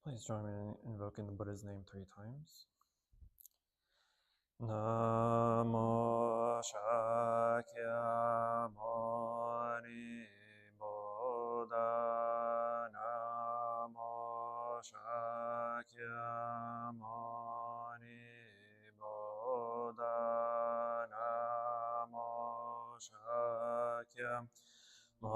Please join me in invoking the Buddha's name 3 times. Namo Shakyamuni Buddha. Namo Shakyamuni Buddha. Namo Shakyamuni Buddha.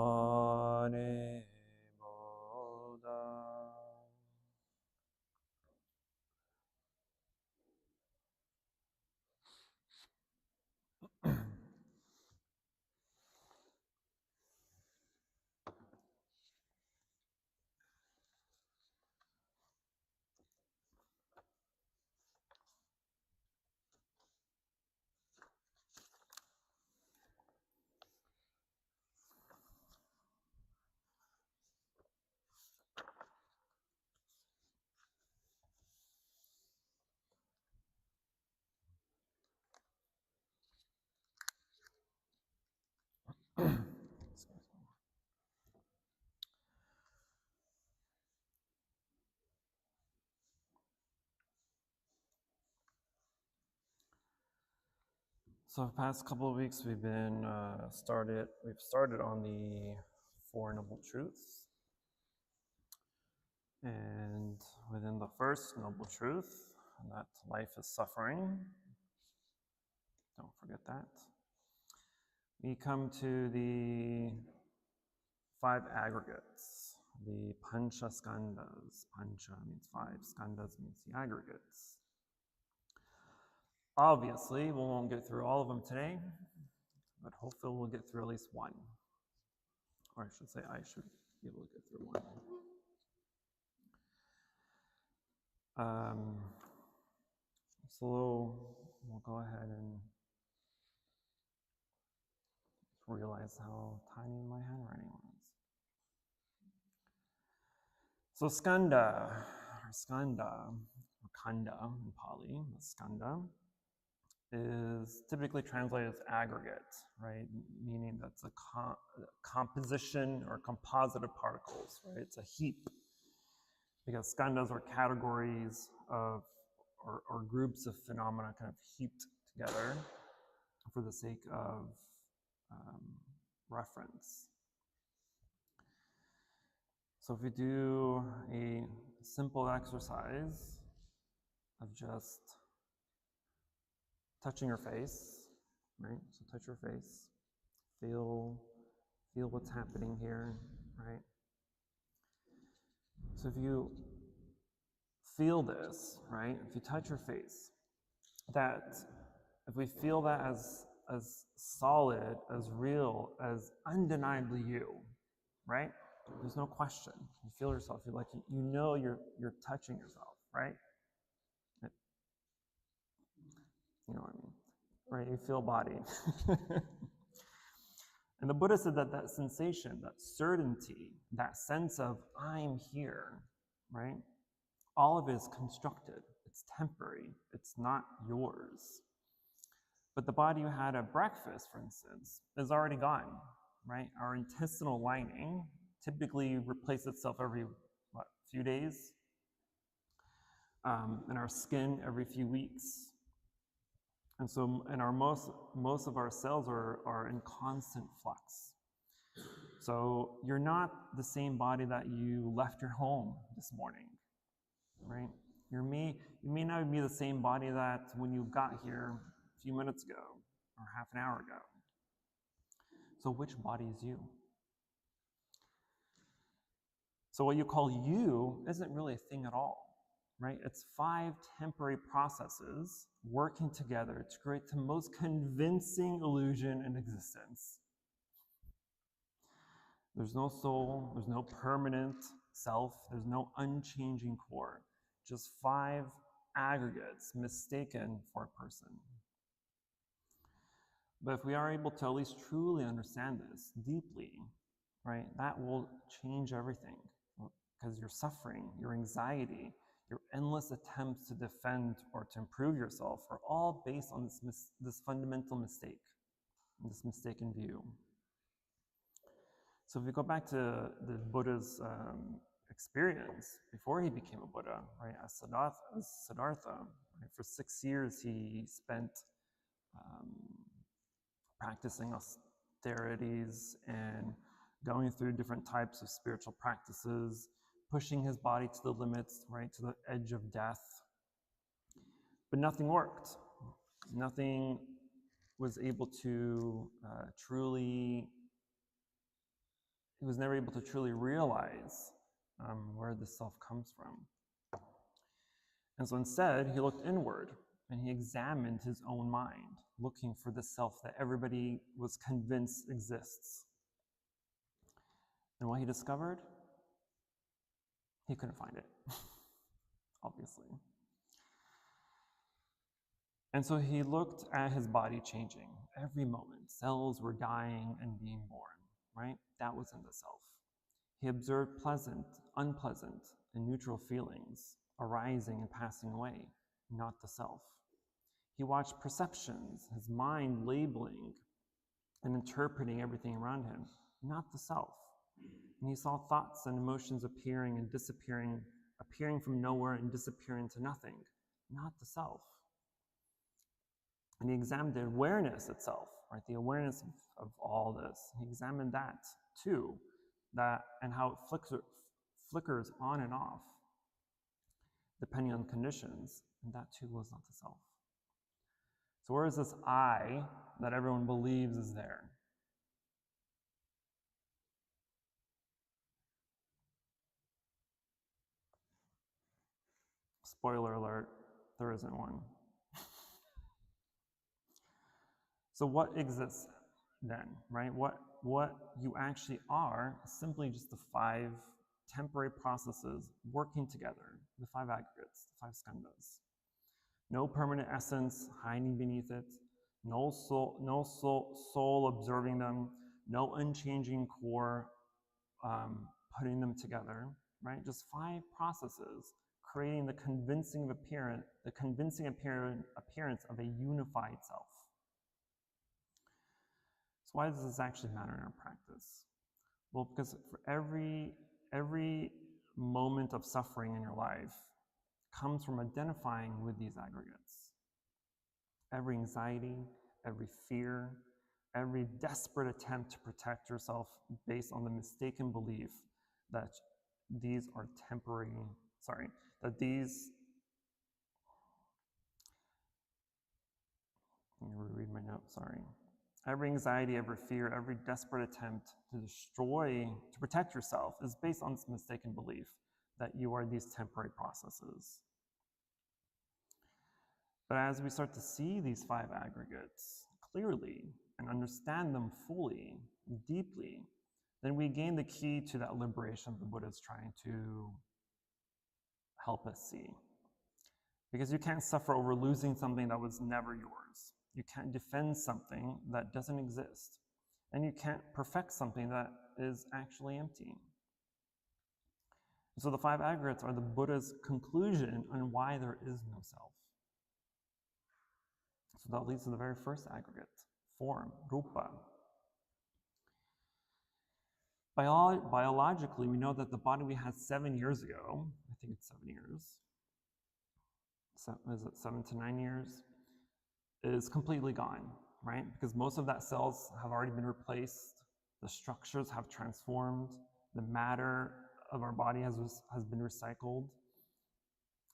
So the past couple of weeks we've started on the Four Noble Truths. And within the first noble truth, that life is suffering. Don't forget that. We come to the 5 aggregates, the Pancha Skandhas. Pancha means 5, Skandhas means the aggregates. Obviously, we won't get through all of them today, but hopefully we'll get through at least one. Or I should say I should be able to get through one. So we'll go ahead and realize how tiny my handwriting was. So skanda, or kanda in Pali, skanda, is typically translated as aggregate, right? Meaning that's a composition or composite of particles, right? It's a heap. Because skandhas are categories of, or groups of phenomena kind of heaped together for the sake of reference. So if we do a simple exercise of just touching your face, right? So touch your face, feel what's happening here, right? So if you feel this, right? If you touch your face, that if we feel that as solid, as real, as undeniably you, right? There's no question. You feel yourself. You're like you know you're touching yourself, right? You know what I mean, right? You feel body. And the Buddha said that sensation, that certainty, that sense of I'm here, right? All of it is constructed. It's temporary. It's not yours. But the body you had at breakfast, for instance, is already gone, right? Our intestinal lining typically replaces itself every, few days? And our skin every few weeks. And so, and our most of our cells are in constant flux. So you're not the same body that you left your home this morning, right? You may not be the same body that when you got here a few minutes ago or half an hour ago. So which body is you? So what you call you isn't really a thing at all, right? It's 5 temporary processes working together to create the most convincing illusion in existence. There's no soul, there's no permanent self, there's no unchanging core. Just 5 aggregates mistaken for a person. But if we are able to at least truly understand this deeply, right, that will change everything. Because your suffering, your anxiety, your endless attempts to defend or to improve yourself are all based on this fundamental mistake, this mistaken view. So if we go back to the Buddha's experience before he became a Buddha, right? As Siddhartha, right? For 6 years he spent practicing austerities and going through different types of spiritual practices, pushing his body to the limits, right, to the edge of death. But nothing worked. Nothing was able to he was never able to truly realize where the self comes from. And so instead, he looked inward and he examined his own mind, looking for the self that everybody was convinced exists. And what he discovered? He couldn't find it, obviously. And so he looked at his body changing every moment. Cells were dying and being born, right? That was in the self. He observed pleasant, unpleasant, and neutral feelings arising and passing away, not the self. He watched perceptions, his mind labeling and interpreting everything around him, not the self. And he saw thoughts and emotions appearing and disappearing, appearing from nowhere and disappearing to nothing, not the self. And he examined the awareness itself, right? The awareness of all this. He examined that too, and how it flickers on and off, depending on conditions, and that too was not the self. So where is this I that everyone believes is there? Spoiler alert, there isn't one. So what exists then, right? What you actually are is simply just the 5 temporary processes working together, the 5 aggregates, the 5 skandhas. No permanent essence hiding beneath it, no soul observing them, no unchanging core putting them together, right? Just 5 processes creating the convincing appearance of a unified self. So why does this actually matter in our practice? Well, because for every moment of suffering in your life comes from identifying with these aggregates. Every anxiety, every fear, every desperate attempt to protect yourself based on the mistaken belief that these are temporary, let me reread my note, Every anxiety, every fear, every desperate attempt to protect yourself is based on this mistaken belief that you are these temporary processes. But as we start to see these 5 aggregates clearly and understand them fully, deeply, then we gain the key to that liberation the Buddha is trying to help us see. Because you can't suffer over losing something that was never yours. You can't defend something that doesn't exist. And you can't perfect something that is actually empty. So the 5 aggregates are the Buddha's conclusion on why there is no self. So that leads to the very first aggregate, form, rupa. Biologically, we know that the body we had 7 years ago, I think it's 7 years, is it 7 to 9 years, is completely gone, right? Because most of that cells have already been replaced, the structures have transformed, the matter of our body has been recycled.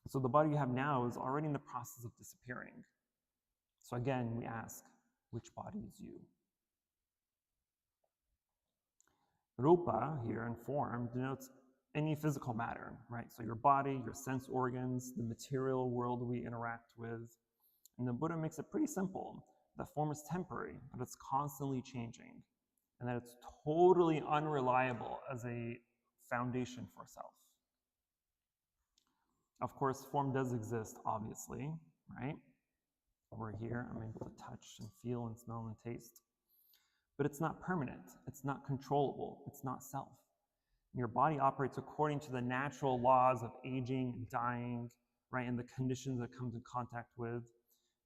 So the body you have now is already in the process of disappearing. So again, we ask, which body is you? Rupa here in form denotes any physical matter, right? So your body, your sense organs, the material world we interact with. And the Buddha makes it pretty simple. That form is temporary, but it's constantly changing. And that it's totally unreliable as a foundation for self. Of course, form does exist, obviously, right? Over here, I'm able to touch and feel and smell and taste. But it's not permanent. It's not controllable. It's not self. Your body operates according to the natural laws of aging and dying, right? And the conditions that it comes in contact with.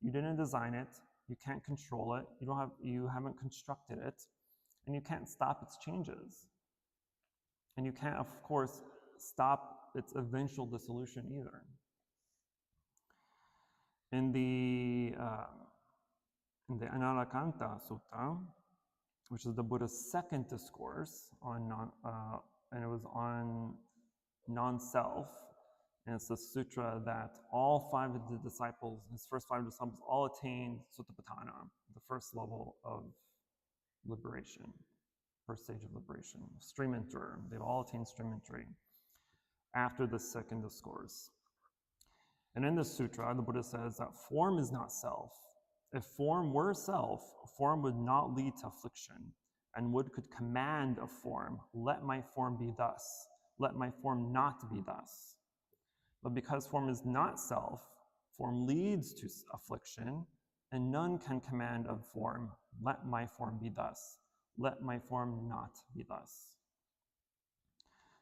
You didn't design it. You can't control it. You haven't constructed it. And you can't stop its changes. And you can't, of course, stop its eventual dissolution either. In the Analakanta Sutta, which is the Buddha's second discourse on and it was on non-self, and it's the sutra that all 5 of the disciples, his first 5 disciples, all attained Sutapatthana, the first level of liberation, first stage of liberation, stream enterer. They've all attained stream entry after the second discourse. And in this sutra, the Buddha says that form is not self. If form were self, form would not lead to affliction, and would could command a form, let my form be thus, let my form not be thus. But because form is not self, form leads to affliction, and none can command of form, let my form be thus, let my form not be thus.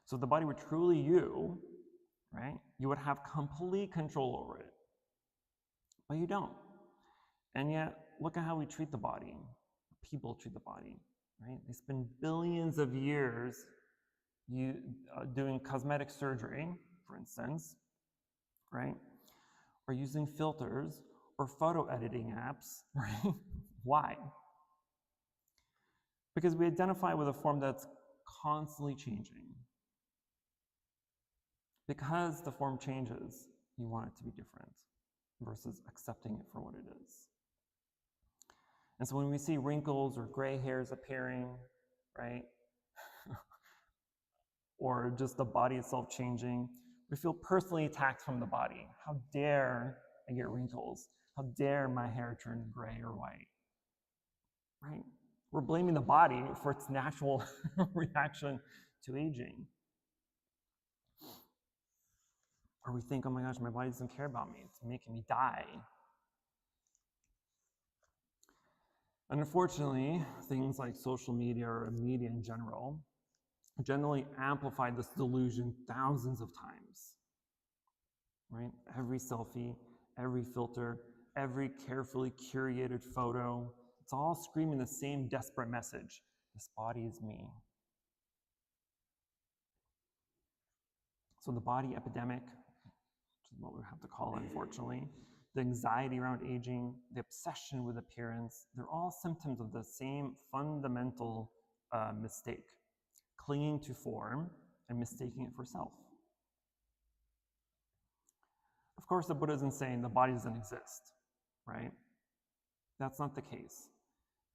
So if the body were truly you, right, you would have complete control over it. But you don't. And yet, look at how we treat the body. People treat the body, right? They spend billions of years doing cosmetic surgery, for instance, right? Or using filters or photo editing apps, right? Why? Because we identify with a form that's constantly changing. Because the form changes, you want it to be different versus accepting it for what it is. And so when we see wrinkles or gray hairs appearing, right, or just the body itself changing, we feel personally attacked from the body. How dare I get wrinkles? How dare my hair turn gray or white? Right? We're blaming the body for its natural reaction to aging. Or we think, oh my gosh, my body doesn't care about me. It's making me die. And unfortunately, things like social media or media in general generally amplify this delusion thousands of times, right? Every selfie, every filter, every carefully curated photo, it's all screaming the same desperate message. This body is me. So the body epidemic, which is what we have to call it, unfortunately, the anxiety around aging, the obsession with appearance, they're all symptoms of the same fundamental mistake, clinging to form and mistaking it for self. Of course, the Buddha isn't saying the body doesn't exist, right? That's not the case,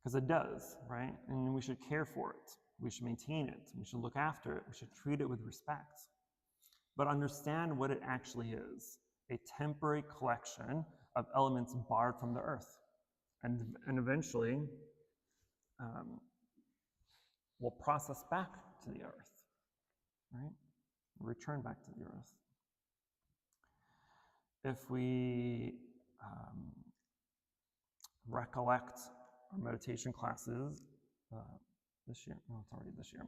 because it does, right? And we should care for it. We should maintain it. We should look after it. We should treat it with respect. But understand what it actually is. A temporary collection of elements borrowed from the earth. And eventually, will process back to the earth, right? Return back to the earth. If we recollect our meditation classes this year, no, it's already this year.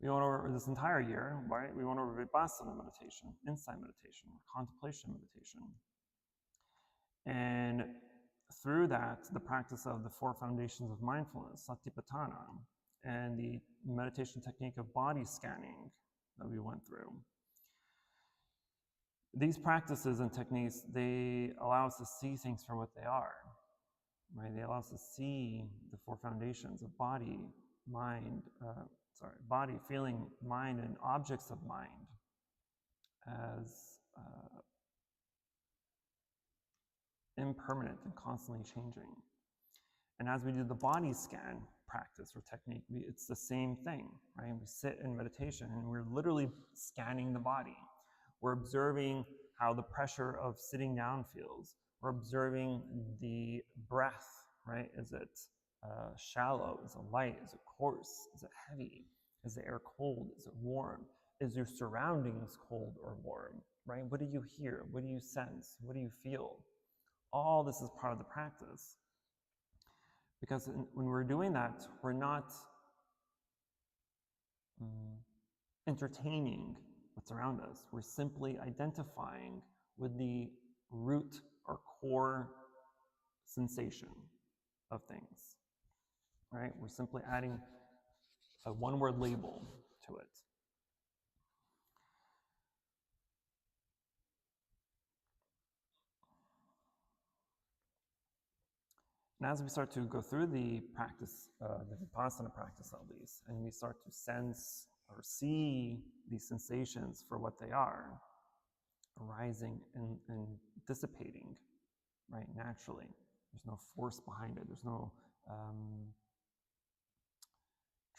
We went over this entire year, right? We went over Vipassana meditation, insight meditation, contemplation meditation. And through that, the practice of the 4 foundations of mindfulness, Satipatthana, and the meditation technique of body scanning that we went through. These practices and techniques, they allow us to see things for what they are, right? They allow us to see the 4 foundations of body, mind, body, feeling, mind, and objects of mind as impermanent and constantly changing. And as we do the body scan practice or technique, it's the same thing, right? We sit in meditation and we're literally scanning the body. We're observing how the pressure of sitting down feels. We're observing the breath, right? Is it shallow? Is it light? Is it coarse? Is it heavy? Is the air cold? Is it warm? Is your surroundings cold or warm, right? What do you hear? What do you sense? What do you feel? All this is part of the practice. Because when we're doing that, we're not entertaining what's around us. We're simply identifying with the root or core sensation of things, right? We're simply adding a one-word label to it. And as we start to go through the practice, the Vipassana practice at least, and we start to sense or see these sensations for what they are, arising and dissipating, right, naturally. There's no force behind it. There's no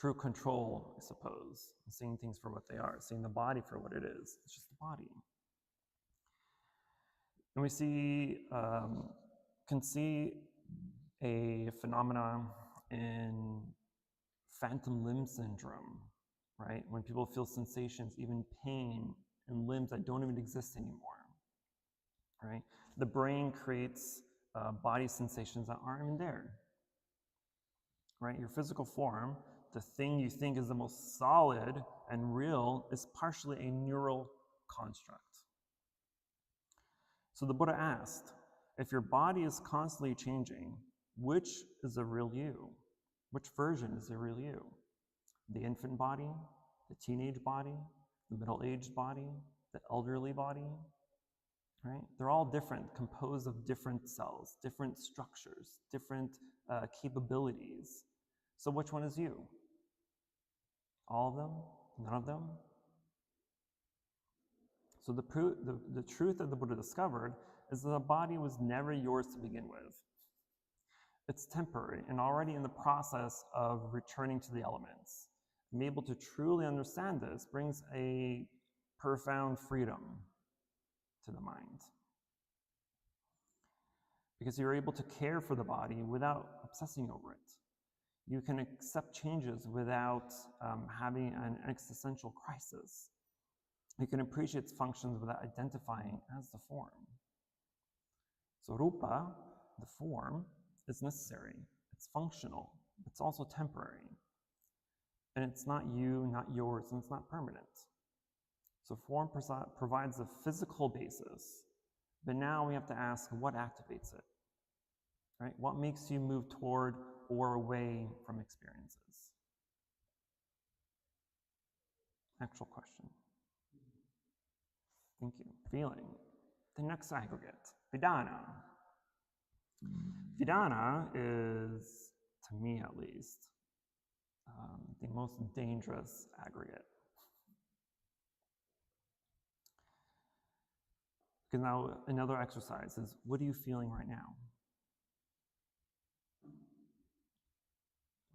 true control, I suppose, seeing things for what they are, seeing the body for what it is. It's just the body. And we can see a phenomenon in phantom limb syndrome, right? When people feel sensations, even pain in limbs that don't even exist anymore, right? The brain creates body sensations that aren't even there, right? Your physical form, the thing you think is the most solid and real, is partially a neural construct. So the Buddha asked, if your body is constantly changing, which is the real you? Which version is the real you? The infant body, the teenage body, the middle-aged body, the elderly body, right? They're all different, composed of different cells, different structures, different capabilities. So which one is you? All of them? None of them? So the truth that the Buddha discovered is that the body was never yours to begin with. It's temporary and already in the process of returning to the elements. Being able to truly understand this brings a profound freedom to the mind. Because you're able to care for the body without obsessing over it. You can accept changes without having an existential crisis. You can appreciate its functions without identifying as the form. So rupa, the form, is necessary. It's functional. It's also temporary. And it's not you, not yours, and it's not permanent. So form provides a physical basis. But now we have to ask, what activates it? Right? What makes you move toward or away from experiences? Actual question. Thank you. Feeling. The next aggregate, Vedana. Vedana is, to me at least, the most dangerous aggregate. Because now another exercise is, what are you feeling right now?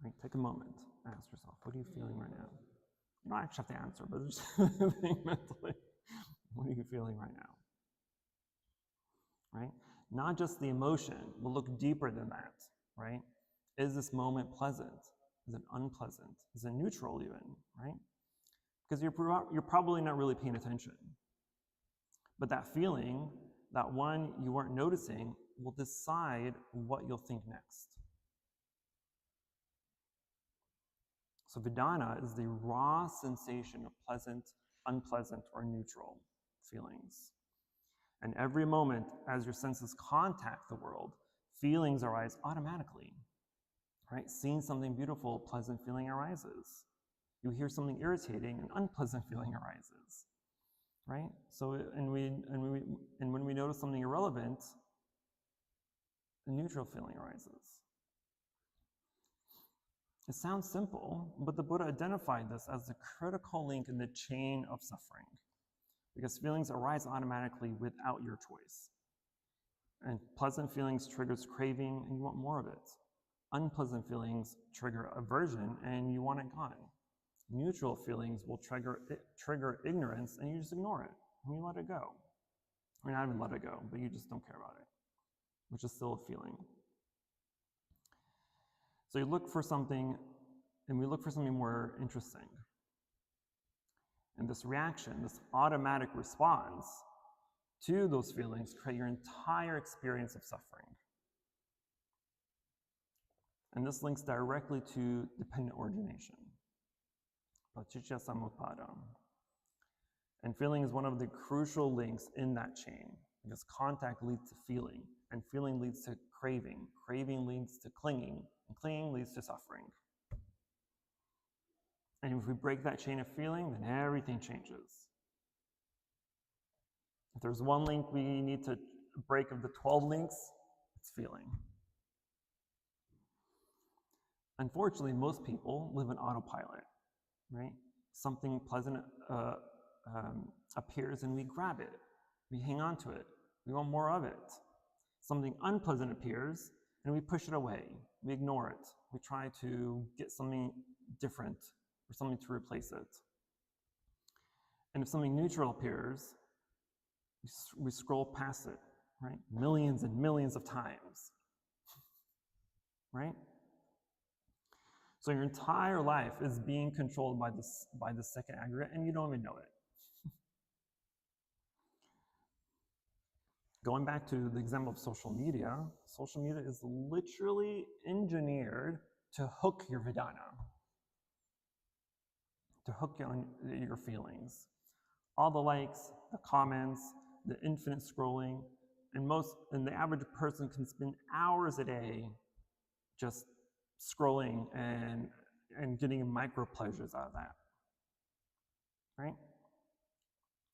Right, take a moment, ask yourself, what are you feeling right now? You don't actually have to answer, but just think mentally, what are you feeling right now? Right? Not just the emotion, but look deeper than that, right? Is this moment pleasant? Is it unpleasant? Is it neutral even, right? Because you're probably not really paying attention. But that feeling, that one you weren't noticing, will decide what you'll think next. So Vedana is the raw sensation of pleasant, unpleasant, or neutral feelings. And every moment, as your senses contact the world, feelings arise automatically, right? Seeing something beautiful, pleasant feeling arises. You hear something irritating, an unpleasant feeling arises, right? So, and when we notice something irrelevant, a neutral feeling arises. It sounds simple, but the Buddha identified this as the critical link in the chain of suffering, because feelings arise automatically without your choice. And pleasant feelings triggers craving, and you want more of it. Unpleasant feelings trigger aversion, and you want it gone. Neutral feelings will trigger ignorance, and you just ignore it, and you let it go. Or not even let it go, but you just don't care about it, which is still a feeling. So you look for something, and we look for something more interesting. And this reaction, this automatic response to those feelings, create your entire experience of suffering. And this links directly to dependent origination, paticca samuppada. And feeling is one of the crucial links in that chain, because contact leads to feeling, and feeling leads to craving. Craving leads to clinging, and clinging leads to suffering. And if we break that chain of feeling, then everything changes. If there's one link we need to break of the 12 links, it's feeling. Unfortunately, most people live in autopilot, right? Something pleasant appears and we grab it. We hang on to it. We want more of it. Something unpleasant appears and we push it away. We ignore it. We try to get something different or something to replace it. And if something neutral appears, we scroll past it, right? Millions and millions of times, right? So your entire life is being controlled by the second aggregate, and you don't even know it. Going back to the example of social media is literally engineered to hook your Vedana, to hook you on your feelings. All the likes, the comments, the infinite scrolling, and the average person can spend hours a day just scrolling and getting micro pleasures out of that, right?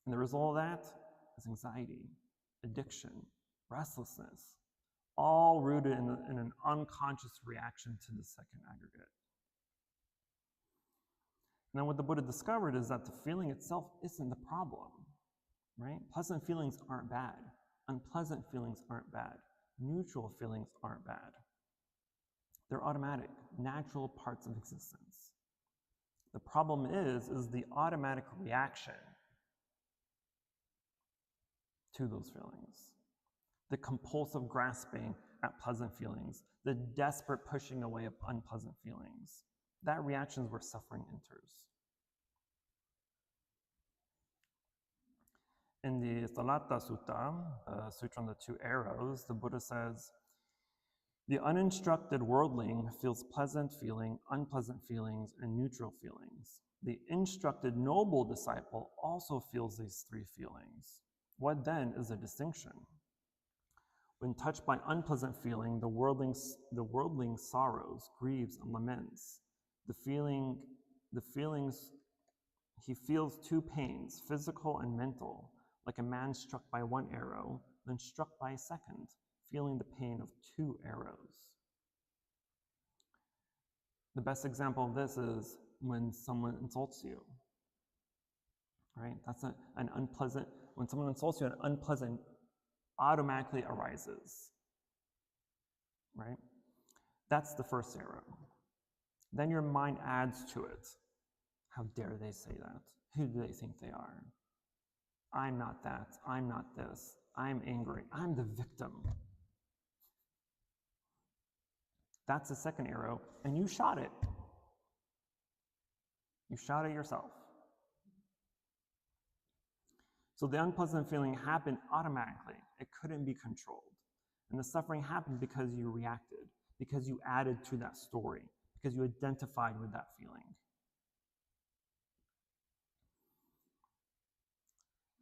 And the result of that is anxiety, addiction, restlessness, all rooted in an unconscious reaction to the second aggregate. And then what the Buddha discovered is that the feeling itself isn't the problem, right? Pleasant feelings aren't bad. Unpleasant feelings aren't bad. Neutral feelings aren't bad. They're automatic, natural parts of existence. The problem is the automatic reaction to those feelings. The compulsive grasping at pleasant feelings, the desperate pushing away of unpleasant feelings. That reaction is where suffering enters. In the Salata Sutta, Sutra on the Two Arrows, the Buddha says, the uninstructed worldling feels pleasant feeling, unpleasant feelings, and neutral feelings. The instructed noble disciple also feels these three feelings. What then is the distinction? When touched by unpleasant feeling, the worldling sorrows, grieves, and laments. The feelings, he feels two pains, physical and mental, like a man struck by one arrow, then struck by a second, feeling the pain of two arrows. The best example of this is when someone insults you, right? That's an unpleasant, when someone insults you, an unpleasant automatically arises, right? That's the first arrow. Then your mind adds to it. How dare they say that? Who do they think they are? I'm not that. I'm not this. I'm angry. I'm the victim. That's the second arrow, and you shot it. You shot it yourself. So the unpleasant feeling happened automatically. It couldn't be controlled. And the suffering happened because you reacted, because you added to that story, because you identified with that feeling.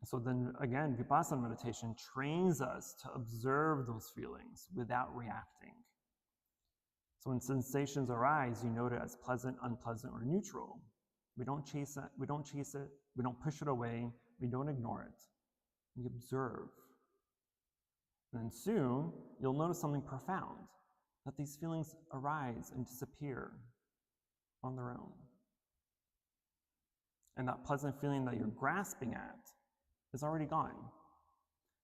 So then again, Vipassana meditation trains us to observe those feelings without reacting. So when sensations arise, you note it as pleasant, unpleasant, or neutral. We don't chase it, we don't push it away, we don't ignore it. We observe. And then soon, you'll notice something profound, that these feelings arise and disappear on their own. And that pleasant feeling that you're grasping at is already gone.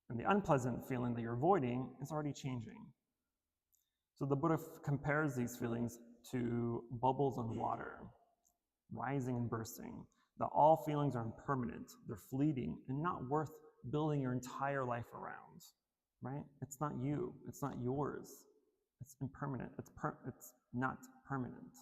And the unpleasant feeling that you're avoiding is already changing. So the Buddha compares these feelings to bubbles on water, rising and bursting, that all feelings are impermanent, they're fleeting, and not worth building your entire life around, right? It's not you, it's not yours. It's impermanent, it's not permanent.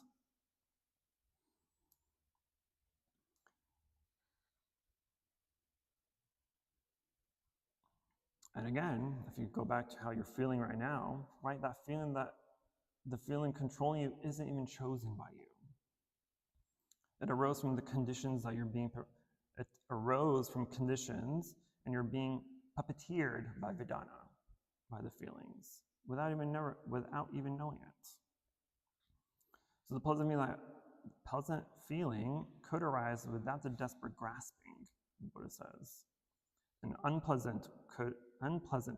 And again, if you go back to how you're feeling right now, right, that the feeling controlling you isn't even chosen by you. It arose from the conditions that it arose from conditions, and you're being puppeteered by Vedana, by the feelings, without even knowing it. So the pleasant feeling could arise without the desperate grasping, the Buddha says. An unpleasant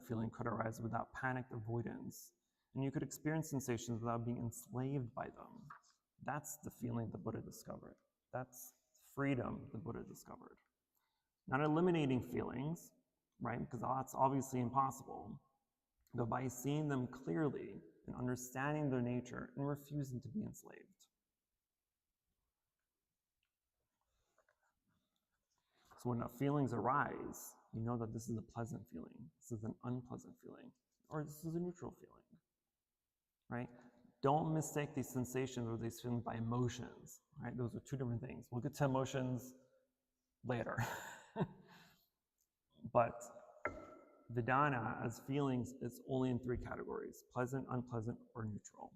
feeling could arise without panicked avoidance, and you could experience sensations without being enslaved by them. That's the feeling the Buddha discovered. That's freedom the Buddha discovered. Not eliminating feelings, right? Because that's obviously impossible. But by seeing them clearly and understanding their nature and refusing to be enslaved. So when feelings arise, you know that this is a pleasant feeling, this is an unpleasant feeling, or this is a neutral feeling, right? Don't mistake these sensations or these feelings by emotions, right? Those are two different things. We'll get to emotions later. But Vedana as feelings is only in three categories: pleasant, unpleasant, or neutral.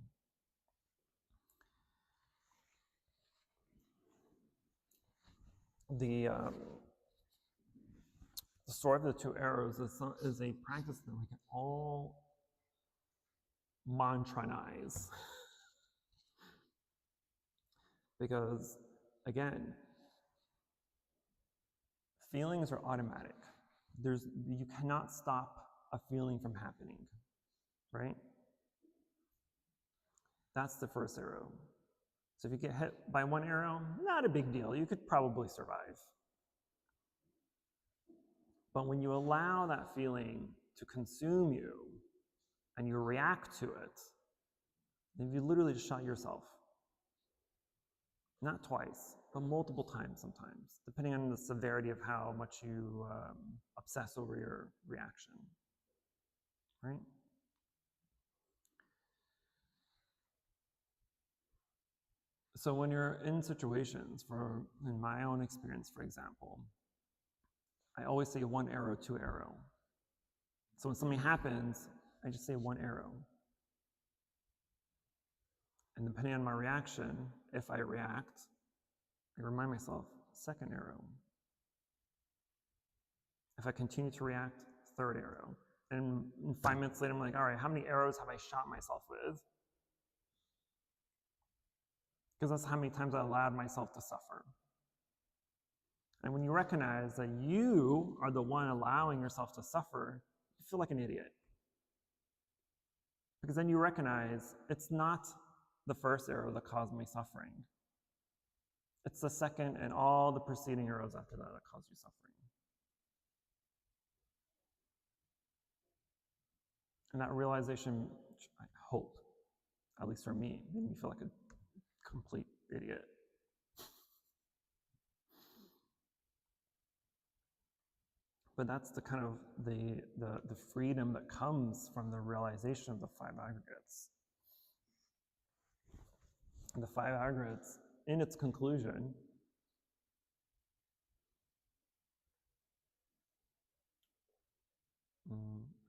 The story of the two arrows is a practice that we can all mantranize. Because, again, feelings are automatic. You cannot stop a feeling from happening, right? That's the first arrow. So if you get hit by one arrow, not a big deal. You could probably survive. But when you allow that feeling to consume you and you react to it, then you literally just shot yourself. Not twice, but multiple times sometimes, depending on the severity of how much you obsess over your reaction, right? So when you're in situations, in my own experience, for example, I always say one arrow, two arrow. So when something happens, I just say one arrow. And depending on my reaction, if I react, I remind myself, second arrow. If I continue to react, third arrow. And 5 minutes later, I'm like, all right, how many arrows have I shot myself with? Because that's how many times I allowed myself to suffer. And when you recognize that you are the one allowing yourself to suffer, you feel like an idiot. Because then you recognize it's not the first arrow that caused me suffering. It's the second and all the preceding arrows after that that caused you suffering. And that realization, I hope, at least for me, made me feel like a complete idiot. But that's the kind of the freedom that comes from the realization of the 5 aggregates. And the 5 aggregates, in its conclusion,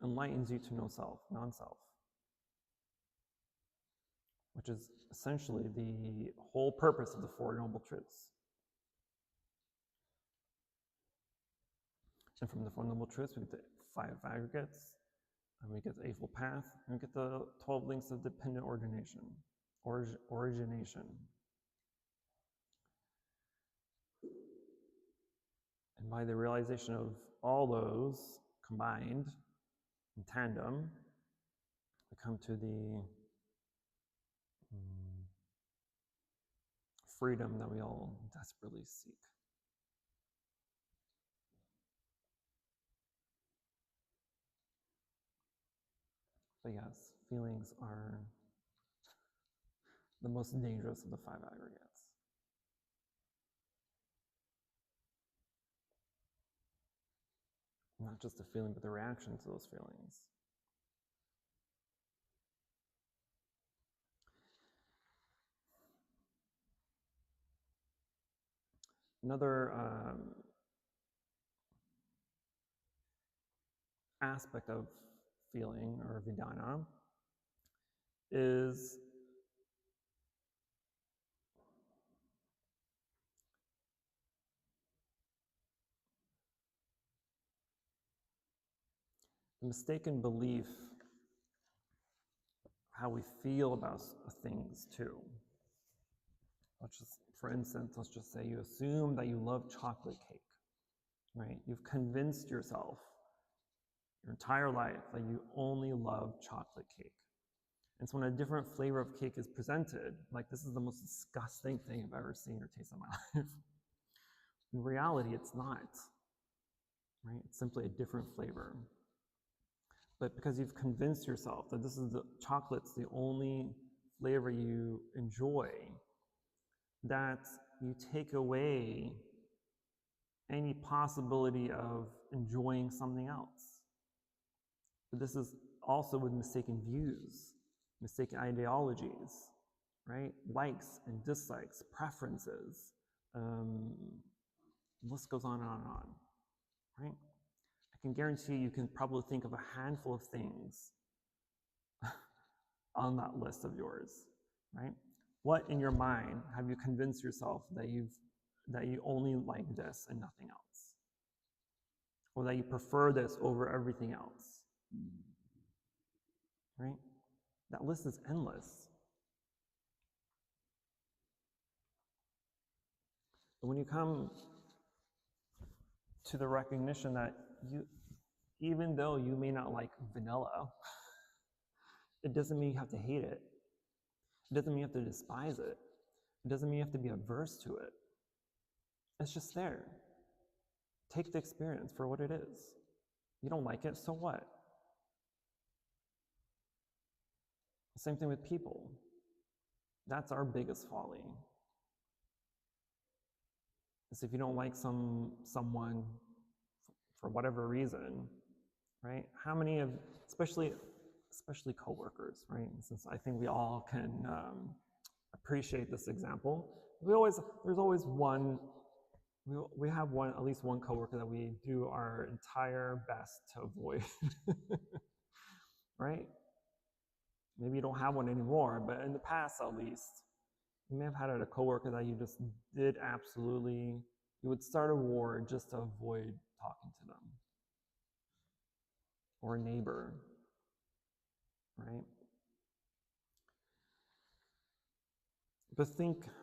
enlightens you to know self, non-self, which is essentially the whole purpose of the 4 Noble Truths. And from the 4 Noble Truths, we get the 5 aggregates, and we get the Eightfold Path, and we get the 12 links of dependent origination. And by the realization of all those combined in tandem, we come to the freedom that we all desperately seek. But yes, feelings are the most dangerous of the 5 aggregates. Not just the feeling, but the reaction to those feelings. Another aspect of feeling, or Vedana, is the mistaken belief how we feel about things too. For instance, let's just say you assume that you love chocolate cake, right? You've convinced yourself your entire life that you only love chocolate cake. And so when a different flavor of cake is presented, like this is the most disgusting thing I've ever seen or tasted in my life. In reality, it's not, right? It's simply a different flavor. But because you've convinced yourself that this is chocolate's the only flavor you enjoy, that you take away any possibility of enjoying something else. But this is also with mistaken views, mistaken ideologies, right? Likes and dislikes, preferences. The list goes on and on and on, right? I can guarantee you can probably think of a handful of things on that list of yours, right? What in your mind have you convinced yourself that you only like this and nothing else? Or that you prefer this over everything else? Right? That list is endless. But when you come to the recognition that even though you may not like vanilla, it doesn't mean you have to hate it. It doesn't mean you have to despise it. It doesn't mean you have to be averse to it. It's just there. Take the experience for what it is. You don't like it, so what? Same thing with people. That's our biggest folly. Is if you don't like someone for whatever reason, right? How many of, especially coworkers, right? Since I think we all can appreciate this example. There's always one. We have at least one coworker that we do our entire best to avoid, right? Maybe you don't have one anymore, but in the past at least, you may have had a coworker that you just did absolutely, you would start a war just to avoid talking to them. Or a neighbor, right?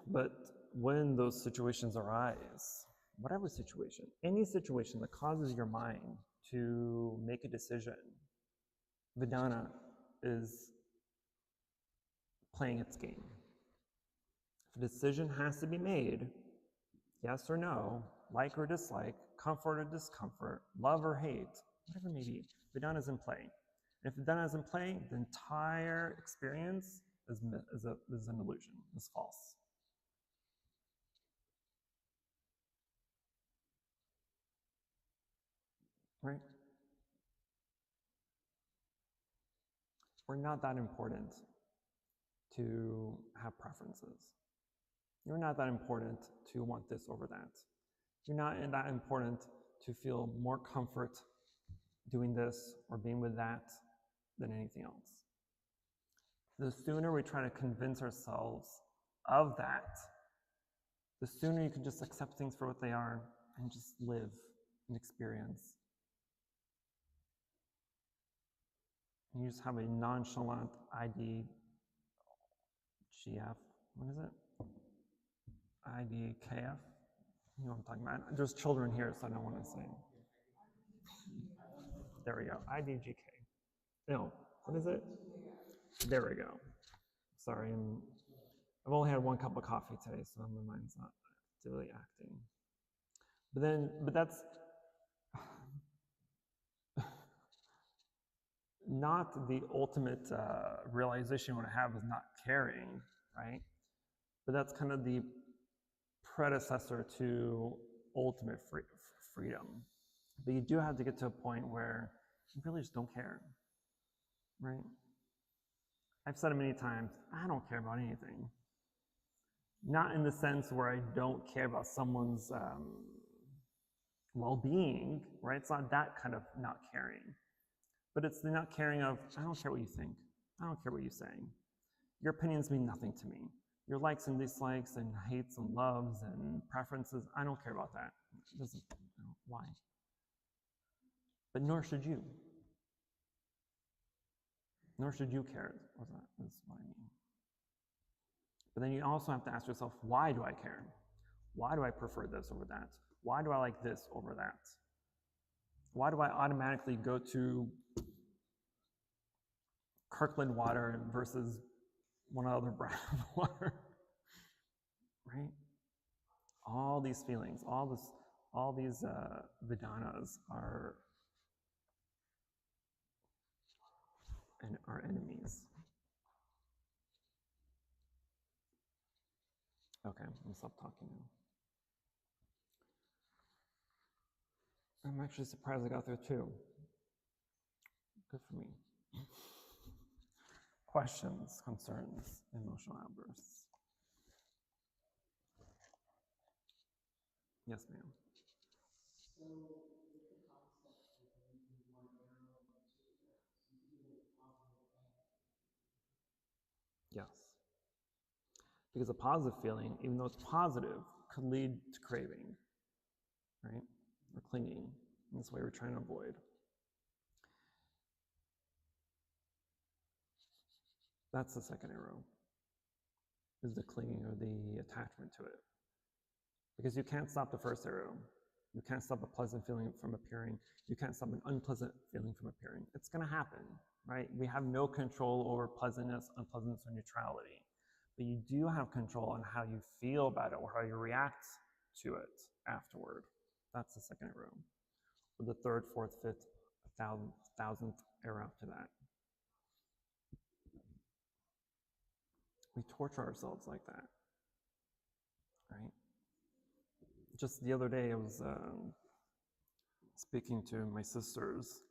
But when those situations arise, whatever situation, any situation that causes your mind to make a decision, Vedana is playing its game. If a decision has to be made, yes or no, like or dislike, comfort or discomfort, love or hate, whatever it may be, Vedana is in play. If Vedana is in play, the entire experience is an illusion, is false. Right? We're not that important to have preferences. You're not that important to want this over that. You're not that important to feel more comfort doing this or being with that than anything else. The sooner we try to convince ourselves of that, the sooner you can just accept things for what they are and just live and experience. And you just have a nonchalant IDGF, what is it? IDKF? You know what I'm talking about. There's children here, so I don't want to say. There we go, IDGK. No, what is it? There we go. Sorry, I've only had one cup of coffee today, so my mind's not really acting. But that's not the ultimate realization you want to have is not caring, right? But that's kind of the predecessor to ultimate freedom. But you do have to get to a point where you really just don't care, right? I've said it many times, I don't care about anything. Not in the sense where I don't care about someone's well-being, right? It's not that kind of not caring. But it's the not caring of, I don't care what you think. I don't care what you're saying. Your opinions mean nothing to me. Your likes and dislikes and hates and loves and preferences, I don't care about that. It doesn't, why? But nor should you. Nor should you care, is what I mean. But then you also have to ask yourself, why do I care? Why do I prefer this over that? Why do I like this over that? Why do I automatically go to Kirkland water versus one other brand of water, right? All these feelings, all these Vedanas are enemies. Okay, I'm gonna stop talking now. I'm actually surprised I got there too. Good for me. Questions, concerns, emotional outbursts. Yes, ma'am. So, with the concept of using one arrow to either positive and yes. Because a positive feeling, even though it's positive, could lead to craving, right? Or clinging. And that's what we're trying to avoid. That's the second arrow, is the clinging or the attachment to it. Because you can't stop the first arrow. You can't stop a pleasant feeling from appearing. You can't stop an unpleasant feeling from appearing. It's going to happen, right? We have no control over pleasantness, unpleasantness, or neutrality. But you do have control on how you feel about it or how you react to it afterward. That's the second arrow. Or the third, fourth, fifth, thousandth arrow after that. We torture ourselves like that, right? Just the other day, I was speaking to my sisters,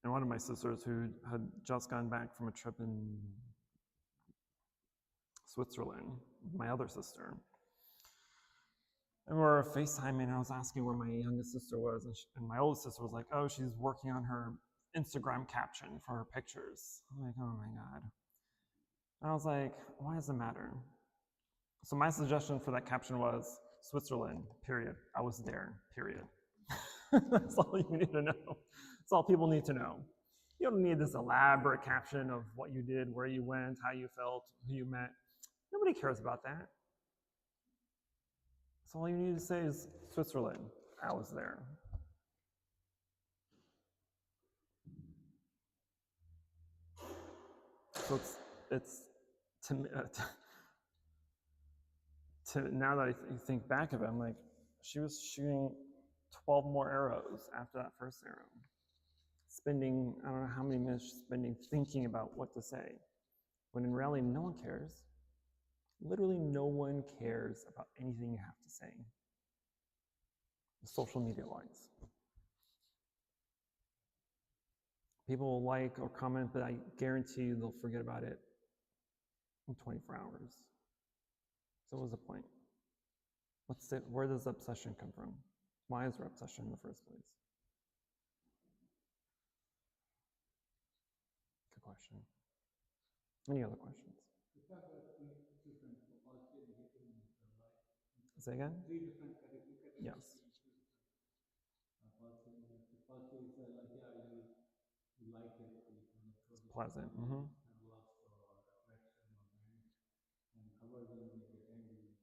and one of my sisters who had just gone back from a trip in Switzerland, my other sister, and we were FaceTiming, and I was asking where my youngest sister was, and my oldest sister was like, oh, she's working on her Instagram caption for her pictures. I'm like, oh my God. And I was like, why does it matter? So my suggestion for that caption was Switzerland, period. I was there, period. That's all you need to know. That's all people need to know. You don't need this elaborate caption of what you did, where you went, how you felt, who you met. Nobody cares about that. So all you need to say is Switzerland. I was there. So it's now that I think back of it, I'm like, she was shooting 12 more arrows after that first arrow. Spending, I don't know how many minutes spending thinking about what to say. When in reality, no one cares. Literally no one cares about anything you have to say. Social media wise. People will like or comment, but I guarantee you they'll forget about it in 24 hours. So what was the point? Where does obsession come from? Why is there obsession in the first place? Good question. Any other questions? Say again? Three different categories. Yes. Pulse is like, yeah, you like it, it's pleasant. Mm-hmm. And lust or attraction or manic, and aversion when you get angry.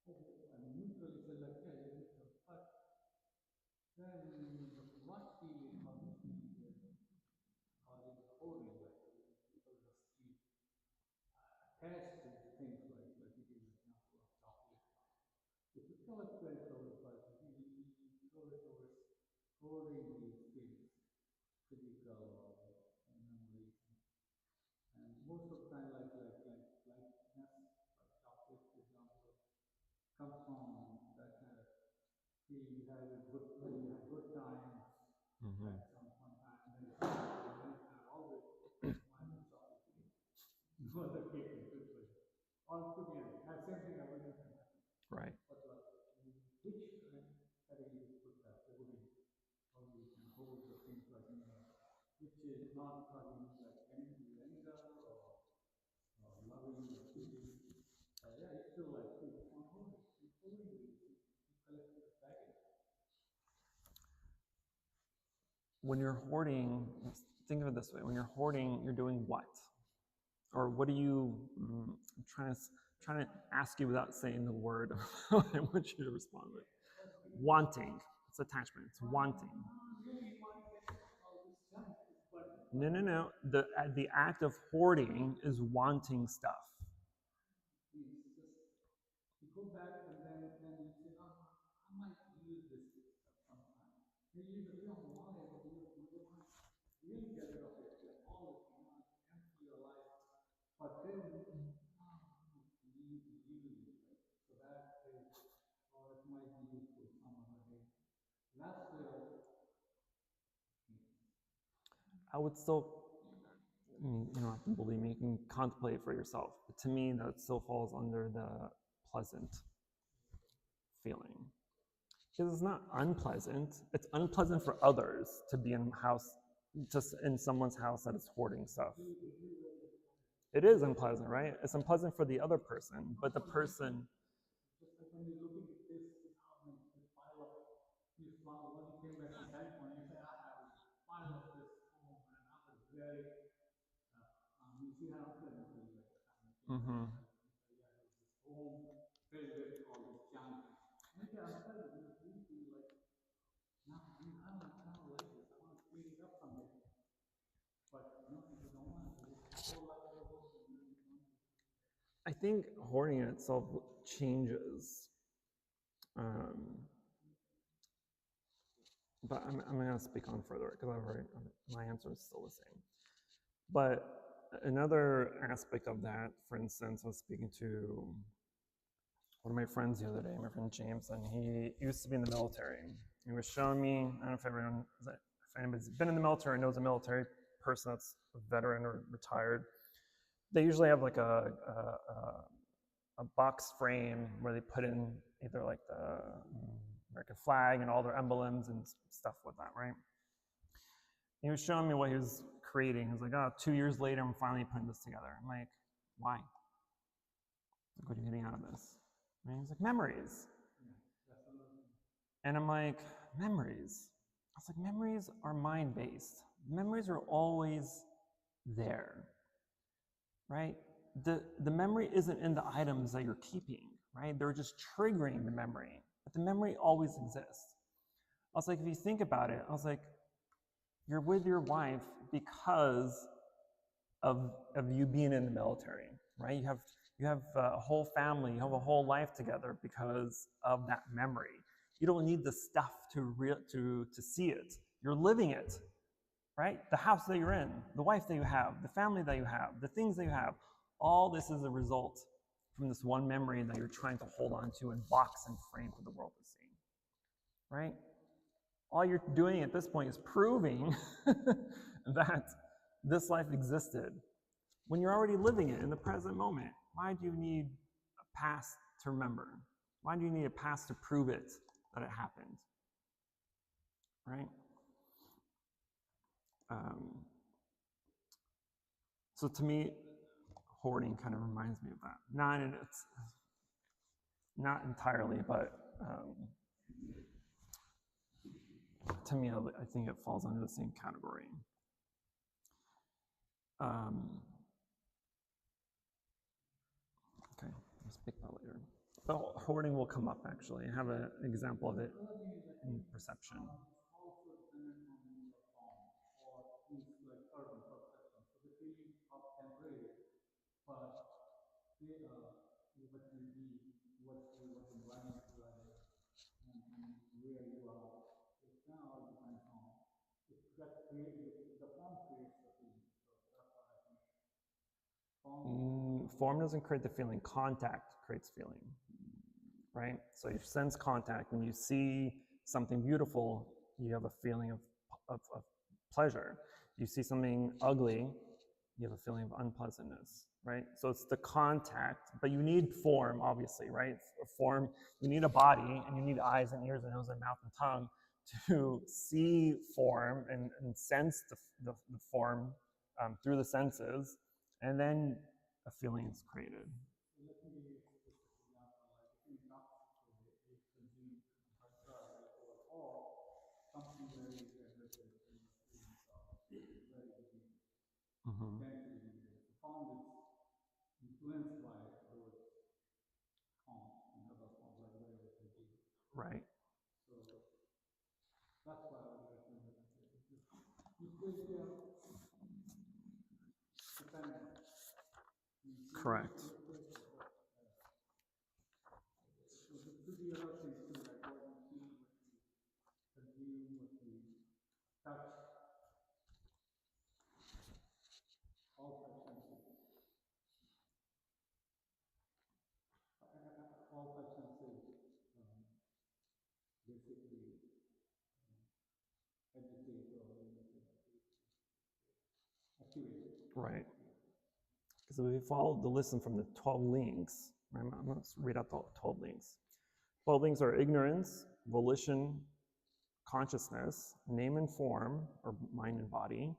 And neutral is like, yeah, you're neutral. But then the lust feeling or the feeling causing hoarding, like people just keep attached to things like you give an example of chocolate. If you collect very close, but you go towards hoarding these things, physical memories, and most of the time, lightness, like chocolate, for example, comes from that kind of feeling you had when you had good times at some point in time, and then always mind the chocolate cake. No other cake is good for you. All together. Same thing everything can happen. Right. But which category you put that holding, or you can hold the things like which is not causing like anger or loving or feeling. Yeah, it's still like you can't hold it. You're holding it. You collect the baggage. When you're hoarding, think of it this way: when you're hoarding, you're doing what? Or what are you trying to ask you without saying the word? I want you to respond with wanting. It's attachment. It's wanting. No. The act of hoarding is wanting stuff. It's just you go back and then you say, oh, I might use this at some time. You don't want it, but you want to really get rid of it. Like all this, you want to empty your life. But then you think, oh, you need to use it. Right? So that is, or it might be useful some other day. That's still. I would still, I mean, you don't have to believe me, you can contemplate for yourself. But to me, that still falls under the pleasant feeling. Because it's not unpleasant. It's unpleasant for others to be in house, just in someone's house that is hoarding stuff. It is unpleasant, right? It's unpleasant for the other person, but the person. Just like when you're looking at this pile of, when you came back from California, you say, I have a pile of this home, and I was very, you see how unpleasant it is, right? Mm-hmm. You have this home filled with all this junk. Make it unpleasant because you feel like, no, I don't like this. I want to clean it up someday. But if you don't want to do it, just hold up your home and then you don't. I think hoarding in itself changes. But I'm going to speak on further because my answer is still the same. But another aspect of that, for instance, I was speaking to one of my friends the other day, my friend James, and he used to be in the military. He was showing me, I don't know if anybody's been in the military or knows a military person that's a veteran or retired. They usually have like a box frame where they put in either like the American flag and all their emblems and stuff with that, right? He was showing me what he was creating. He was like, oh, 2 years later, I'm finally putting this together. I'm like, why? Like, what are you getting out of this? And he's like, memories. And I'm like, memories? I was like, memories are mind-based. Memories are always there, right? The memory isn't in the items that you're keeping, right? They're just triggering the memory, but the memory always exists. I was like, if you think about it, I was like, you're with your wife because of you being in the military, right? You have a whole family, you have a whole life together because of that memory. You don't need the stuff to see it. You're living it, right? The house that you're in, the wife that you have, the family that you have, the things that you have, all this is a result from this one memory that you're trying to hold on to and box and frame for the world to see, right? All you're doing at this point is proving that this life existed when you're already living it in the present moment. Why do you need a past to remember? Why do you need a past to prove it that it happened? Right? So to me, hoarding kind of reminds me of that. Not entirely, but to me, I think it falls under the same category. Okay, I'll speak about later. But hoarding will come up actually. I have an example of it in perception. Also dependent on your form or these like urban perception. So the feeling of temporary, but what you eat, what environment you are in, and where you are. It kind of all depends on that creates the form creates the feeling. So that's what I think. Form doesn't create the feeling. Contact creates feeling, right? So you sense contact. When you see something beautiful, you have a feeling of pleasure. You see something ugly, you have a feeling of unpleasantness, right? So it's the contact, but you need form, obviously, right? Form, you need a body, and you need eyes and ears and nose and mouth and tongue to see form and sense the form through the senses, and then a feeling is created. Let me give you a specific example. Like if you intoxicated, you consume a drug like alcohol, something very aggressive in your feelings are very deep, intensely deep. The form is influenced by those forms and other forms like whatever they do. Right. So that's why I would recommend that. You take Correct. So there could be other things too, like what we see, what we consume, what we touch, all five senses. All five senses basically educate or activate. Right. Because if we follow the list from the 12 links, right, I'm going to read out the 12 links. 12 links are ignorance, volition, consciousness, name and form, or mind and body,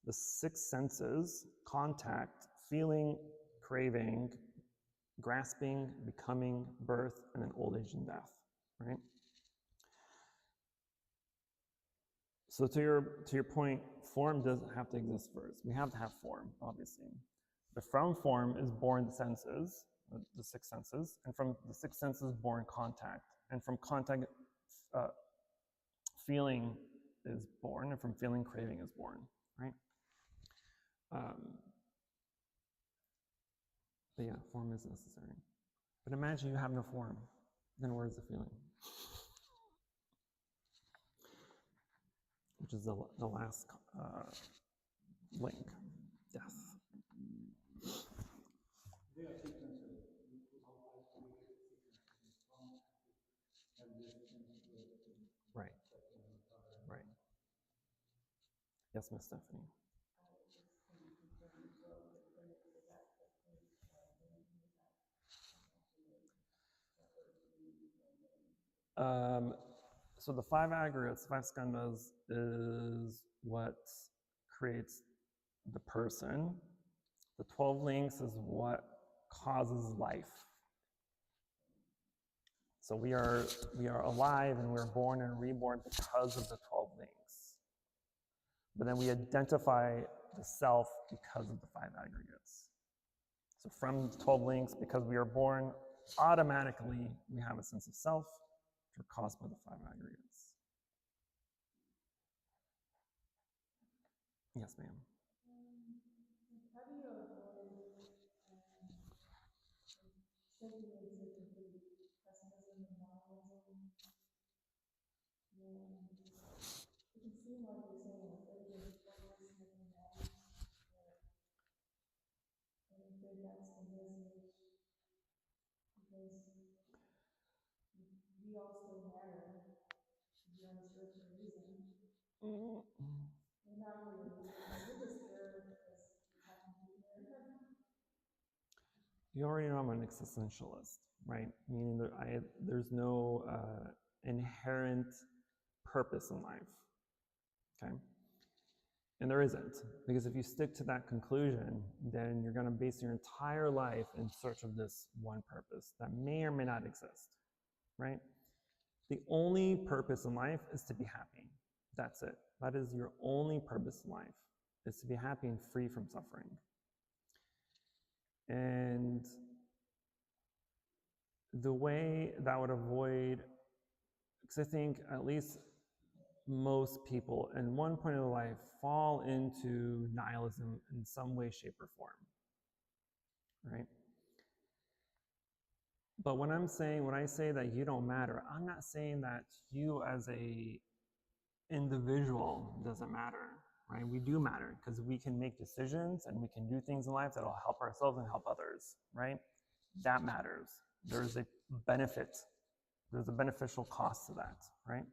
the 6 senses, contact, feeling, craving, grasping, becoming, birth, and then old age and death, right? So to your point, form doesn't have to exist first. We have to have form, obviously. But from form is born the senses, the 6 senses, and from the 6 senses born contact. And from contact, feeling is born, and from feeling, craving is born, right? But yeah, form is necessary. But imagine you have no form, then where's the feeling? Which is the last link, death. There are sequences. How isolated sequences from have this Right. Right. Yes, Miss Stephanie. So the 5 aggregates, 5 skandhas, is what creates the person. The 12 links is what causes life. So we are alive and we're born and reborn because of the 12 links. But then we identify the self because of the 5 aggregates. So from 12 links, because we are born, automatically we have a sense of self, which are caused by the 5 aggregates. Yes, ma'am. How do you avoid taking into complete pessimism and nihilism? When it can seem like you're saying like everything's pointless, nothing matters. I don't think that's the message, because we all still matter beyond a certain reason. Well, not really a reason, because we're just here because we happen to be here. You already know I'm an existentialist, right? Meaning that there's no inherent purpose in life, okay? And there isn't, because if you stick to that conclusion, then you're going to base your entire life in search of this one purpose that may or may not exist, right? The only purpose in life is to be happy. That's it. That is your only purpose in life, is to be happy and free from suffering. And the way that would avoid, because I think at least most people in one point of their life fall into nihilism in some way, shape, or form, right? But when I say that you don't matter, I'm not saying that you as a individual doesn't matter, right? We do matter because we can make decisions and we can do things in life that will help ourselves and help others, right? That matters. There's a benefit. There's a beneficial cost to that, right?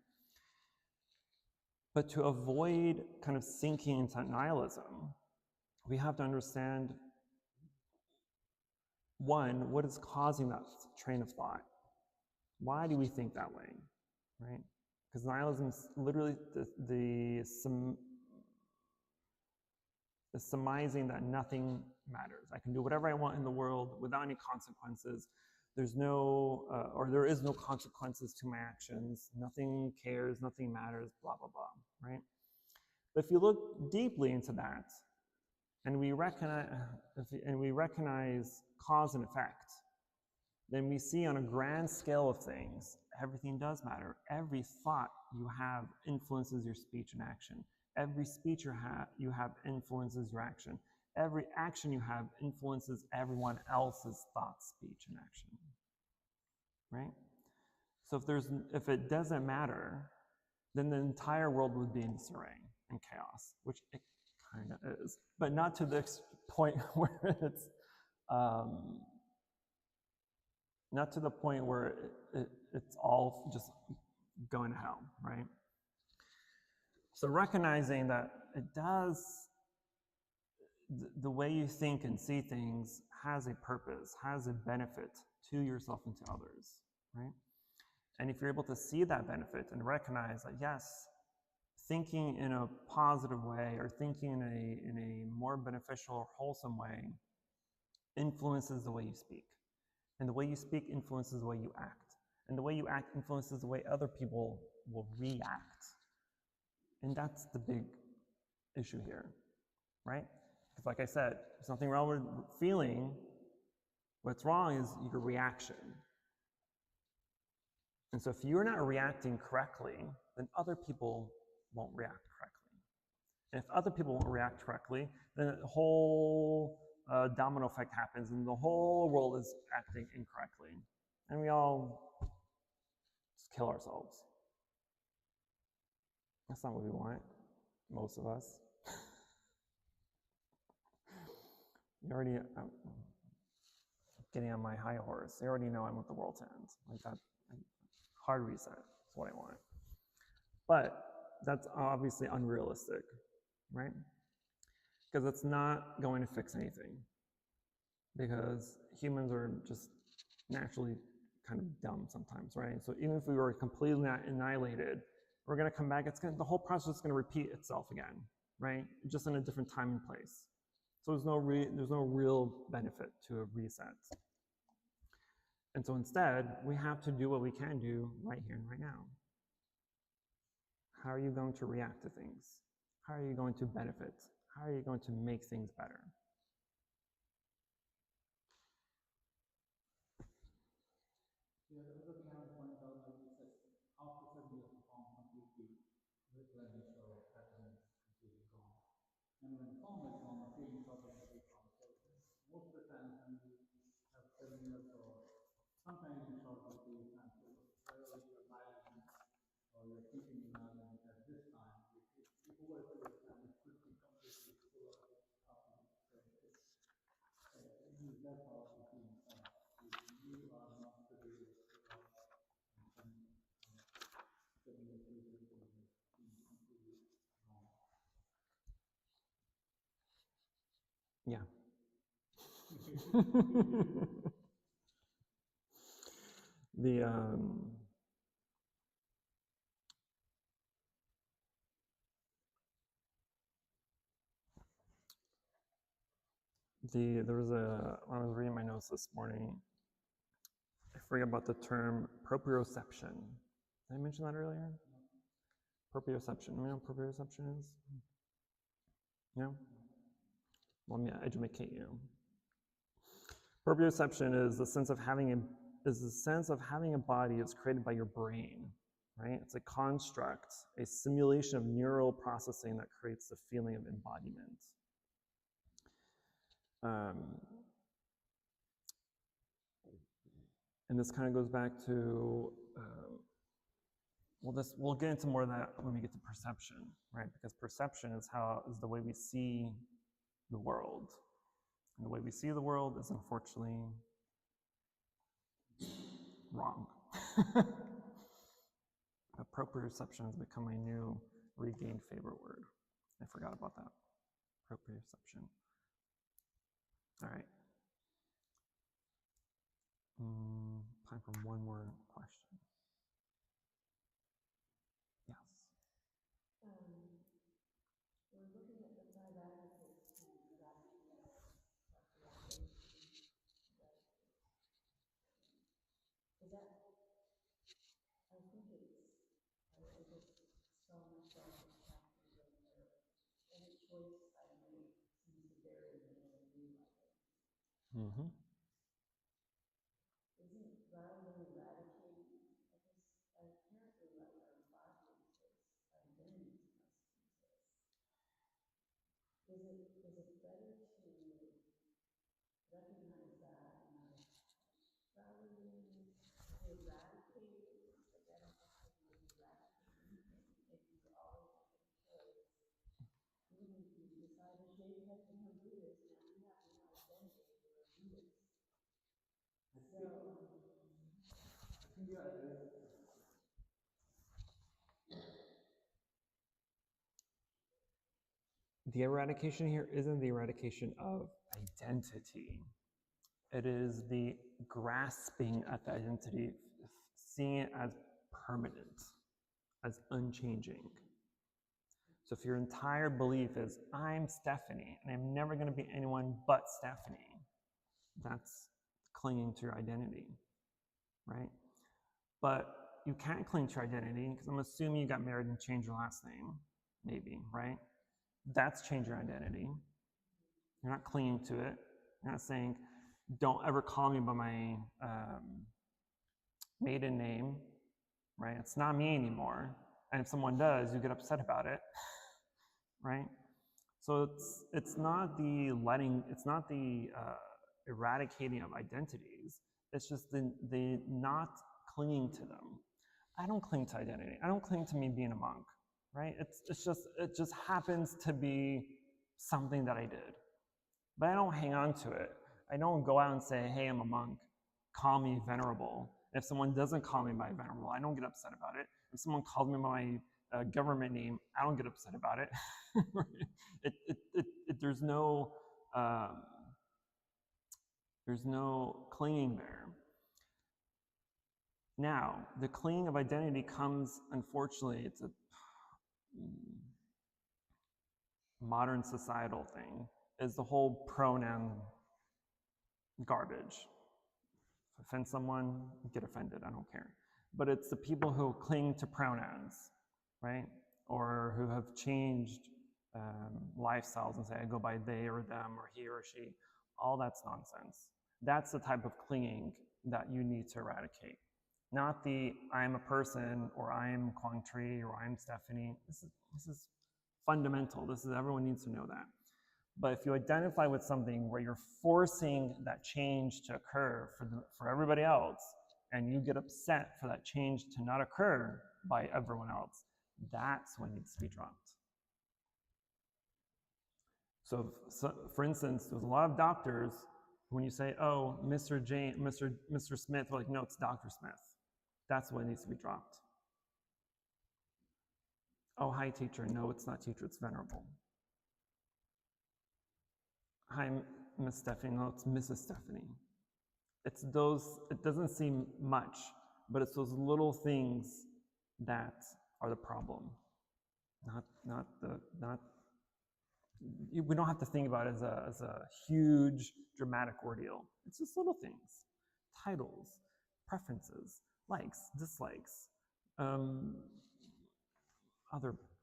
But to avoid kind of sinking into nihilism, we have to understand, one, what is causing that train of thought? Why do we think that way, right? Because nihilism is literally the surmising that nothing matters. I can do whatever I want in the world without any consequences. There's no, or there is no consequences to my actions. Nothing cares, nothing matters, blah, blah, blah, right? But if you look deeply into that, and we recognize cause and effect, then we see on a grand scale of things, everything does matter. Every thought you have influences your speech and action. Every speech you have influences your action. every action you have influences everyone else's thought, speech, and action, right? So if it doesn't matter, then the entire world would be in disarray and chaos, which it kind of is, but not to the point where it's not to the point where it's all just going to hell, right? So recognizing that it does, the way you think and see things has a purpose, has a benefit to yourself and to others, right? And if you're able to see that benefit and recognize that, yes, thinking in a positive way or thinking in a more beneficial or wholesome way influences the way you speak. And the way you speak influences the way you act. And the way you act influences the way other people will react. And that's the big issue here, right? Because like I said, there's nothing wrong with feeling. What's wrong is your reaction. And so if you're not reacting correctly, then other people won't react correctly. And if other people won't react correctly, then the whole domino effect happens and the whole world is acting incorrectly. And we all just kill ourselves. That's not what we want, most of us. You already, getting on my high horse, they already know I want the world to end. Like that, hard reset is what I want. But that's obviously unrealistic, right? Because it's not going to fix anything. Because humans are just naturally kind of dumb sometimes, right? So even if we were completely annihilated, we're going to come back. The whole process is going to repeat itself again, right? Just in a different time and place. So there's no real benefit to a reset. And so instead, we have to do what we can do right here and right now. How are you going to react to things? How are you going to benefit? How are you going to make things better? The other thing I want to point out, like it says, after 7 years the form completely replenished or presence completely gone. And when the form is gone, the feelings automatically come. So most of the times when you have 7 years or sometimes even shorter period of time, so whether you're violent or you're keeping in violence at this time, if over a period of time it could be completely full of happiness. So that's how the feelings are. You are not today, you are, and then 7 years later, so the feelings completely gone. Yeah. There was when I was reading my notes this morning, I forget about the term proprioception. Did I mention that earlier? Proprioception. You know what proprioception is? No? Let me educate you. Proprioception is the sense of having a body that's created by your brain, right? It's a construct, a simulation of neural processing that creates the feeling of embodiment. And this kind of goes back to, we'll get into more of that when we get to perception, right? Because perception is the way we see the world. And the way we see the world is unfortunately wrong. Proprioception has become a new regained favorite word. I forgot about that. Proprioception. All right. Time for one more question. Yes. We're looking at the 5 aggregates to gratitude, self-realization, gratitude. Is that, I think I just saw myself as captured where every choice I make seems to bury me in a new identity. Mm-hmm. Isn't rather than gratitude, apparently like our bodies as identities must exist. Is it better to So, The eradication here isn't the eradication of identity. It is the grasping at the identity, seeing it as permanent, as unchanging. So if your entire belief is, I'm Stephanie, and I'm never going to be anyone but Stephanie, that's clinging to your identity, right? But you can't cling to your identity, because I'm assuming you got married and changed your last name, maybe, right? That's changing your identity. You're not clinging to it. You're not saying, don't ever call me by my maiden name, right? It's not me anymore. And if someone does, you get upset about it, right? So it's not the eradicating of identities. It's just the not clinging to them. I don't cling to identity. I don't cling to me being a monk, right? It just happens to be something that I did. But I don't hang on to it. I don't go out and say, hey, I'm a monk, call me Venerable. If someone doesn't call me by Venerable, I don't get upset about it. If someone calls me by my government name, I don't get upset about it. There's no clinging there. Now, the clinging of identity comes, unfortunately, it's a modern societal thing, is the whole pronoun garbage. Offend someone, get offended, I don't care. But it's the people who cling to pronouns, right? Or who have changed lifestyles and say, I go by they or them or he or she. All that's nonsense. That's the type of clinging that you need to eradicate. Not the I'm a person or I'm Quang or I'm Stephanie. This is fundamental. Everyone needs to know that. But if you identify with something where you're forcing that change to occur for everybody else, and you get upset for that change to not occur by everyone else, that's when it needs to be dropped. So for instance, there's a lot of doctors, when you say, oh, Mr. Smith, they're like, no, it's Dr. Smith. That's when it needs to be dropped. Oh, hi, teacher. No, it's not teacher, it's Venerable. Hi, Miss Stephanie. No, it's Mrs. Stephanie. It's those, it doesn't seem much, but it's those little things that are the problem. We don't have to think about it as a huge dramatic ordeal. It's just little things, titles, preferences, likes, dislikes, other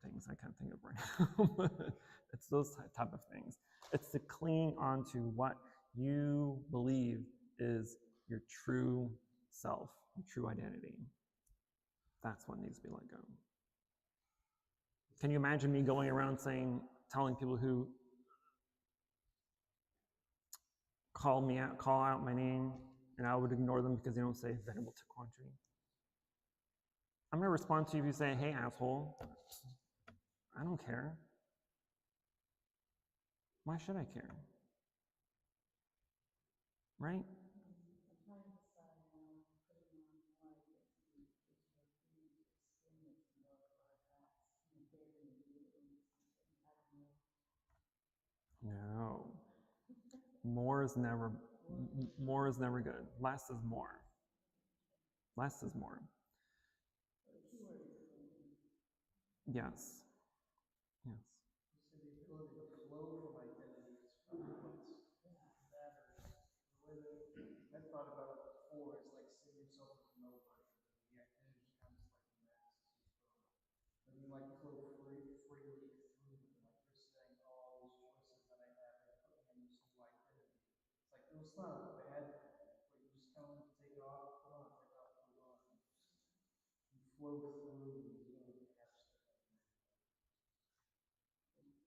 things I can't think of right now. It's those type of things. It's the clinging on to what you believe is your true self, your true identity. That's what needs to be let go. Can you imagine me going around telling people who call out my name, and I would ignore them because they don't say Venerable to Quang Tri? I'm going to respond to you if you say, hey, asshole. I don't care. Why should I care? Right? No. More is never good. Less is more. Less is more. Yes. Yes. So the ability to flow from identity is really what's matters. The way that I've thought about it before is like seeing yourself as nobody, and the identity comes like the mass. When you like flow freely through them, like you're saying, all those choices that I have, they put me in this new identity. It's like, no, it's not a bad thing, but you just kind of take it off, put on, take off, put on. You flow through and you don't have to.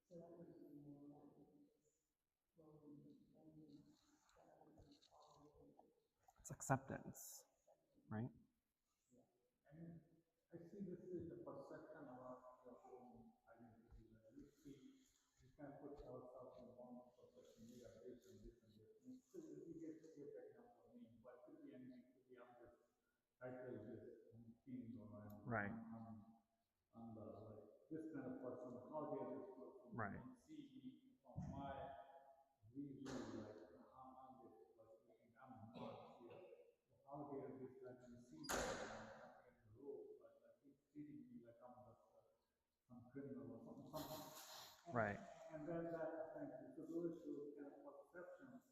So that would be more like just flowing and rather than following. It's acceptance, right? And I see this is the perception about your own identity. You can put yourself in one perception based on this and this. You get here, for example, me, but could be any I feel this king, or Right. I'm the like this kind of person. How dare this person Right. see me from my vision, like I'm this, like you think I'm a monk here. So how dare this guy can see me when I'm coming in the room, like he's treating me like I'm just some criminal or something. Right. And then that affects you. So those kind of perceptions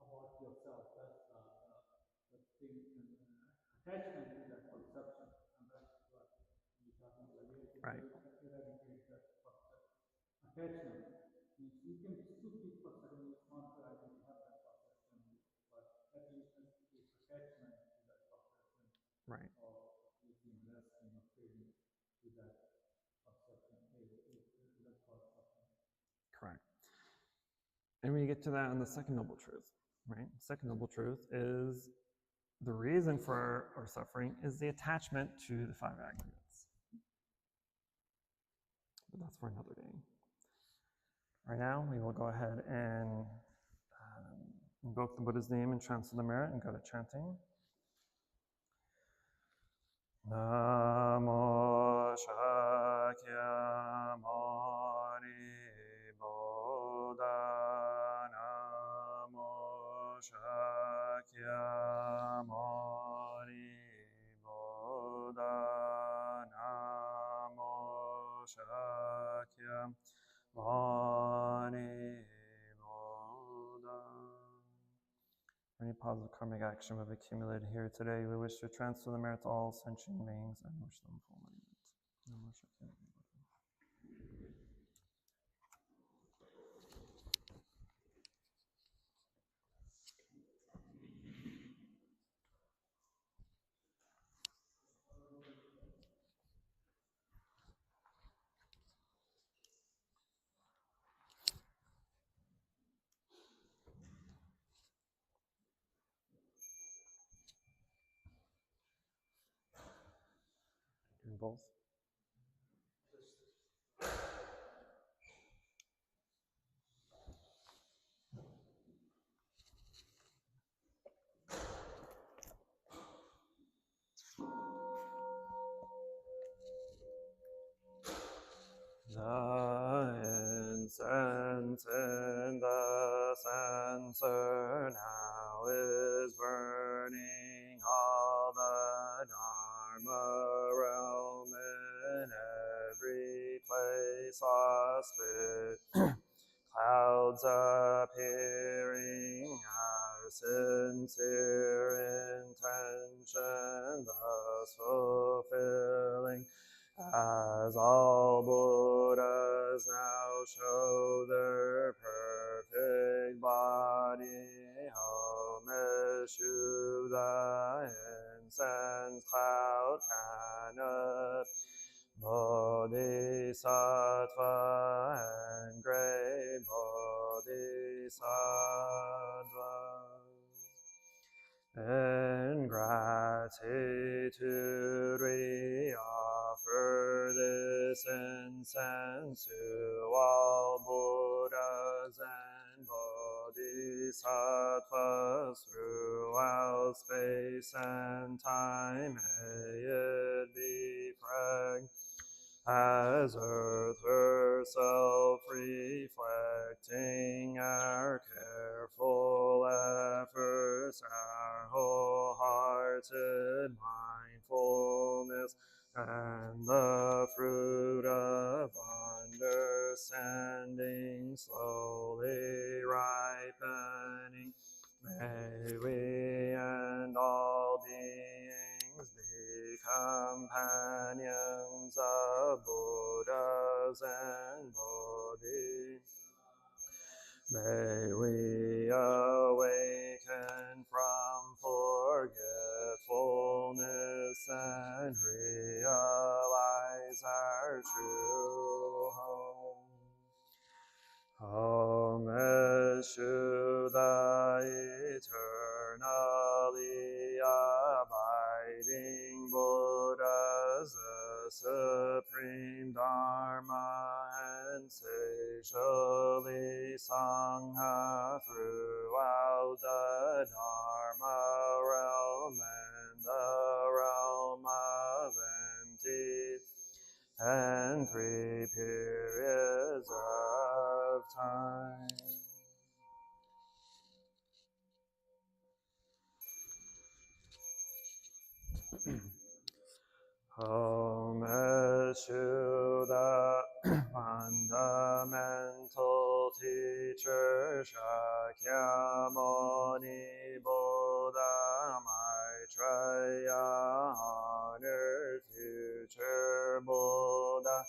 about yourself, that's the thing, attachment to that perception, and that's what you're talking about. You have to Right. eradicate that attachment. Means you can still keep perception, it's not that I need to have that perception, but at least it's attachment to that perception. Right. Or looking, resting, or trading to that perception. That's called perception. Correct. And we get to that in the second noble truth, right? Second noble truth is the reason for our suffering is the attachment to the five aggregates. But that's for another day. Right now, we will go ahead and invoke the Buddha's name and transfer the merit and go to chanting. Namo Shakyamuni Buddha. Namo Shakyamuni Buddha. Namo Shakyamuni Buddha. Any positive karmic action we've accumulated here today, we wish to transfer the merit to all sentient beings and wish them full enlightenment. Namo Shakyamuni Buddha. Doing both. The incense in the censer now is burning all the Dharma realm in every place auspicious. Clouds appearing, our sincere intention thus fulfilling. As all Buddhas now show their perfect body, home eschew the incense cloud canopy, Bodhisattva and great Bodhisattvas. In gratitude we offer this incense to all Buddhas and Bodhisattvas throughout space and time. May it be fragrant as earth herself, reflecting our careful efforts, our wholehearted mindfulness, and the fruit of understanding slowly ripening. May we and all beings be companions of Buddhas and Bodhis. May we awaken from forgetfulness and realize our true home. Home eschew the eternally 3 periods of time. Home eschew the fundamental teacher Shakyamuni Buddha Maitreya, honored future Buddha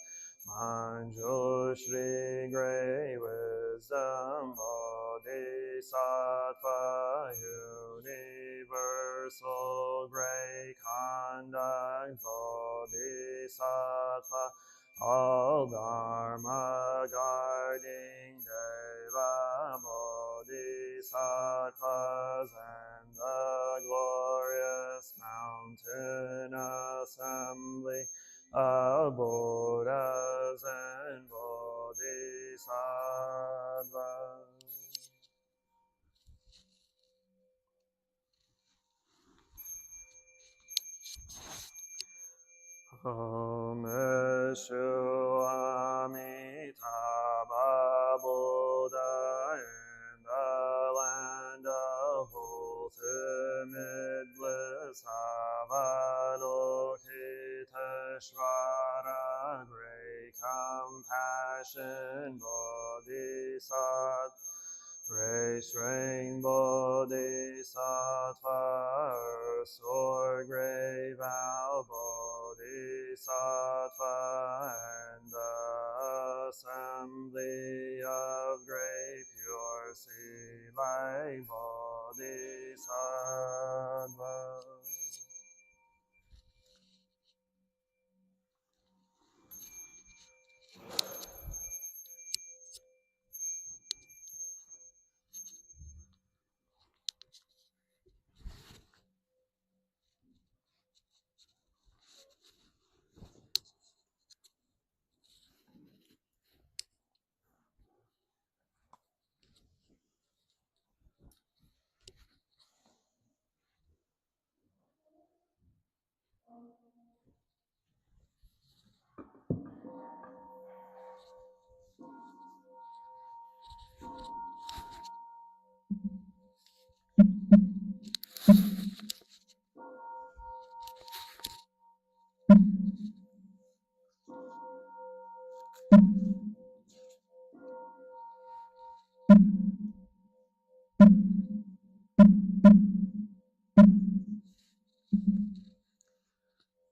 Manjushri, great wisdom Bodhisattva, universal great conduct Bodhisattva, all dharma guarding Deva Bodhisattvas, and the glorious mountain assembly of Buddhas and Bodhisattvas. Om Eshu Amitabha Buddha in the land of ultimate bliss, Avalokiteshvara, great compassion Bodhisattva, great strength Bodhisattva, sword great vow Bodhisattva, and the assembly of great pure sea like Bodhisattva.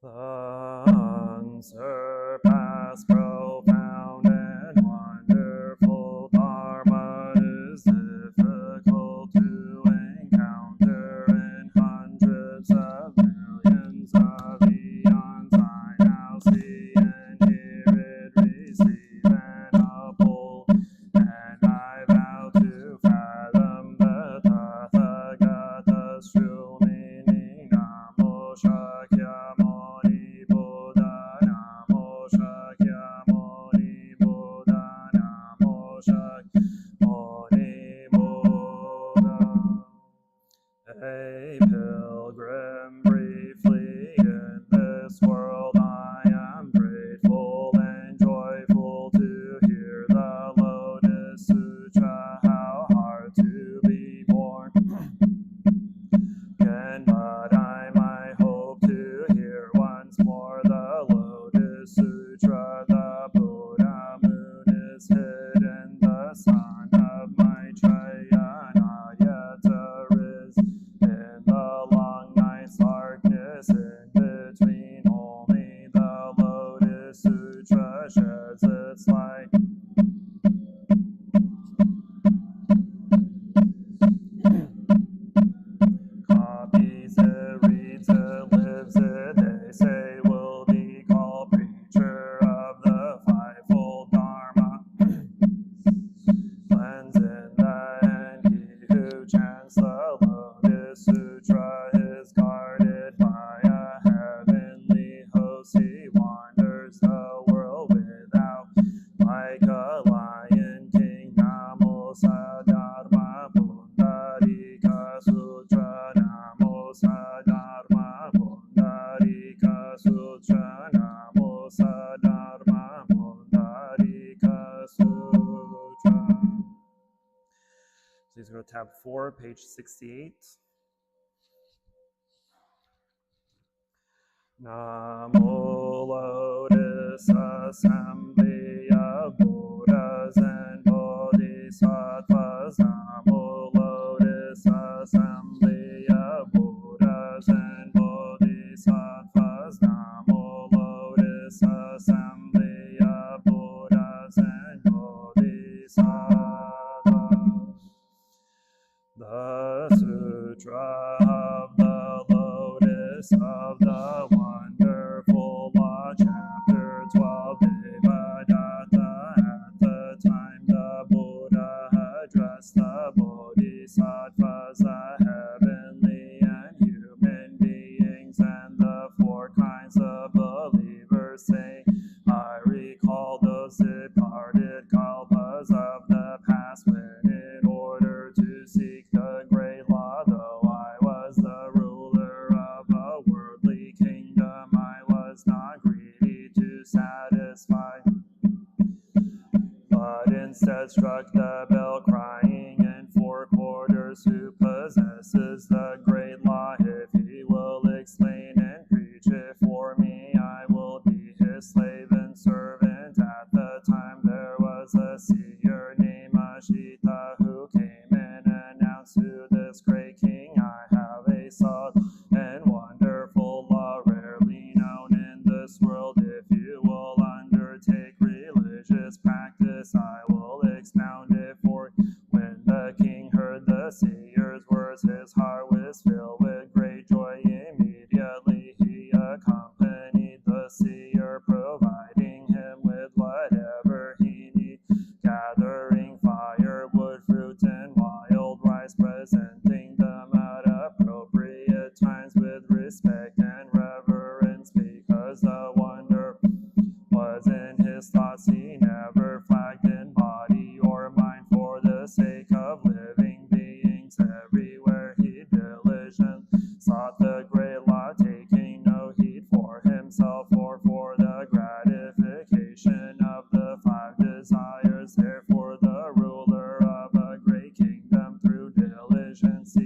The unsurpassed, profound, and wonderful Dharma is difficult to encounter in hundreds of millions of eons. I now see and hear it, receive and uphold, and I vow to fathom the Tathagata's true meaning. Namo Shakyamuni Buddha, Namo tab 4, page 68. Namo Lotus Assembly of Buddhas and Bodhisattvas. Namo Lotus Assembly of Buddhas and Bodhisattvas. Namo Lotus Assembly of Buddhas and Bodhisattvas. The Sutra of the Lotus of the Wonderful Law, Chapter 12, Devadatta. At the time the Buddha addressed the Bodhisattvas, the heavenly and human beings, and the four kinds of believers, saying, I recall those departed kalpas of the past, when in order to seek the great law, though I was the ruler of a worldly kingdom, I was not greedy to satisfy, but instead struck the bell, crying in four quarters, who possesses the great law? If he will explain and preach it for me, I will be his slave and servant. At the time there was a seer named Ashita, who came and announced to this great king, I have a subtle and wonderful law, rarely known in this world. If you will undertake religious practice, I will expound it for you. When the king heard the seer's words, his heart was filled with great joy. Immediately he accompanied the seer, providing him with whatever he needed, gathering firewood, fruit, and wild rice, presenting them at appropriate times with respect and reverence. Because the wonder was in his thoughts, he never flagged in body or mind for the sake of living beings. Everywhere he diligently sought the great law, taking no heed for himself or for the gratification of the five desires. Therefore the ruler of a great kingdom, through diligence,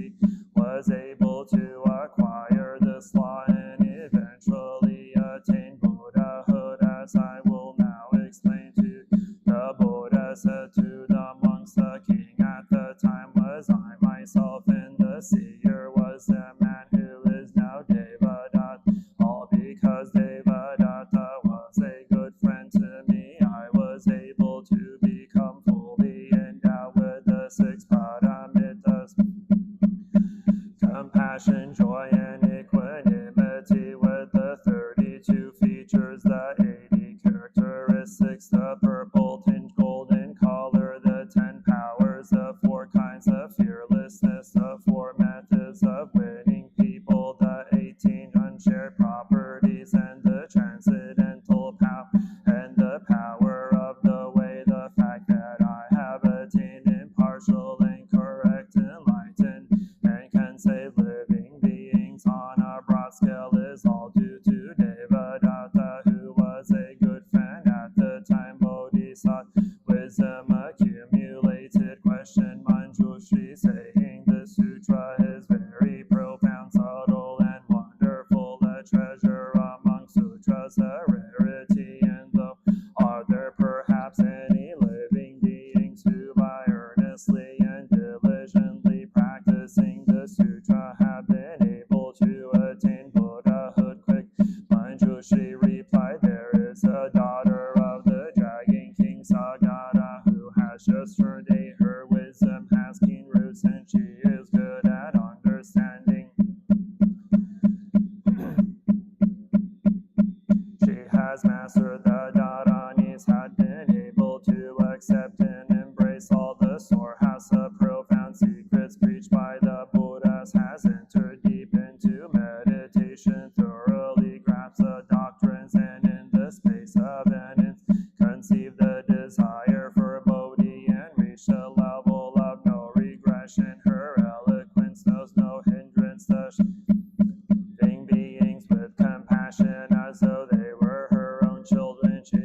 was able to acquire this law and eventually attain Buddhahood, as I will now explain to you. The Buddha said to the monks, the king at the time was I myself, and the seer was the man who is now Devadatta. All because Devadatta was a good friend to me, I was able to become fully endowed with the six paramitas: compassion, joy, and equanimity, with the 32 features, the 80 characteristics, the purple tinged golden color, the 10 powers, the 4 kinds of fearlessness, the 4 methods of winning people, the 18 unshared properties, and the transcendental power, and the power of the way, the fact that I have attained impartial and correct enlightenment, and can save living beings on a broad scale, is all due to Devadatta, who was a good friend at the time. Bodhisattva wisdom accumulated. Question Manjushri, saying the sutra is very profound, subtle, and wonderful, a treasure among sutras, a rarity. And though are there perhaps any living beings who by earnestly and diligently practicing the sutra have been able to attain Buddhahood quick? Manjushri replied, there is a daughter of the Dragon King Sagara, who has just turned 8. Her wisdom has keen roots, and she is good at understanding. She has mastered the Dharanis, had been able to accept and embrace all the storehouse of profound secrets preached by the Buddhas, has entered deep into meditation, thoroughly grasped the doctrines, and in the space of an instant conceived the desire for Bodhi, and reached a level of no regression. Her eloquence knows no hindrance, the beings with compassion as though they were her own children. She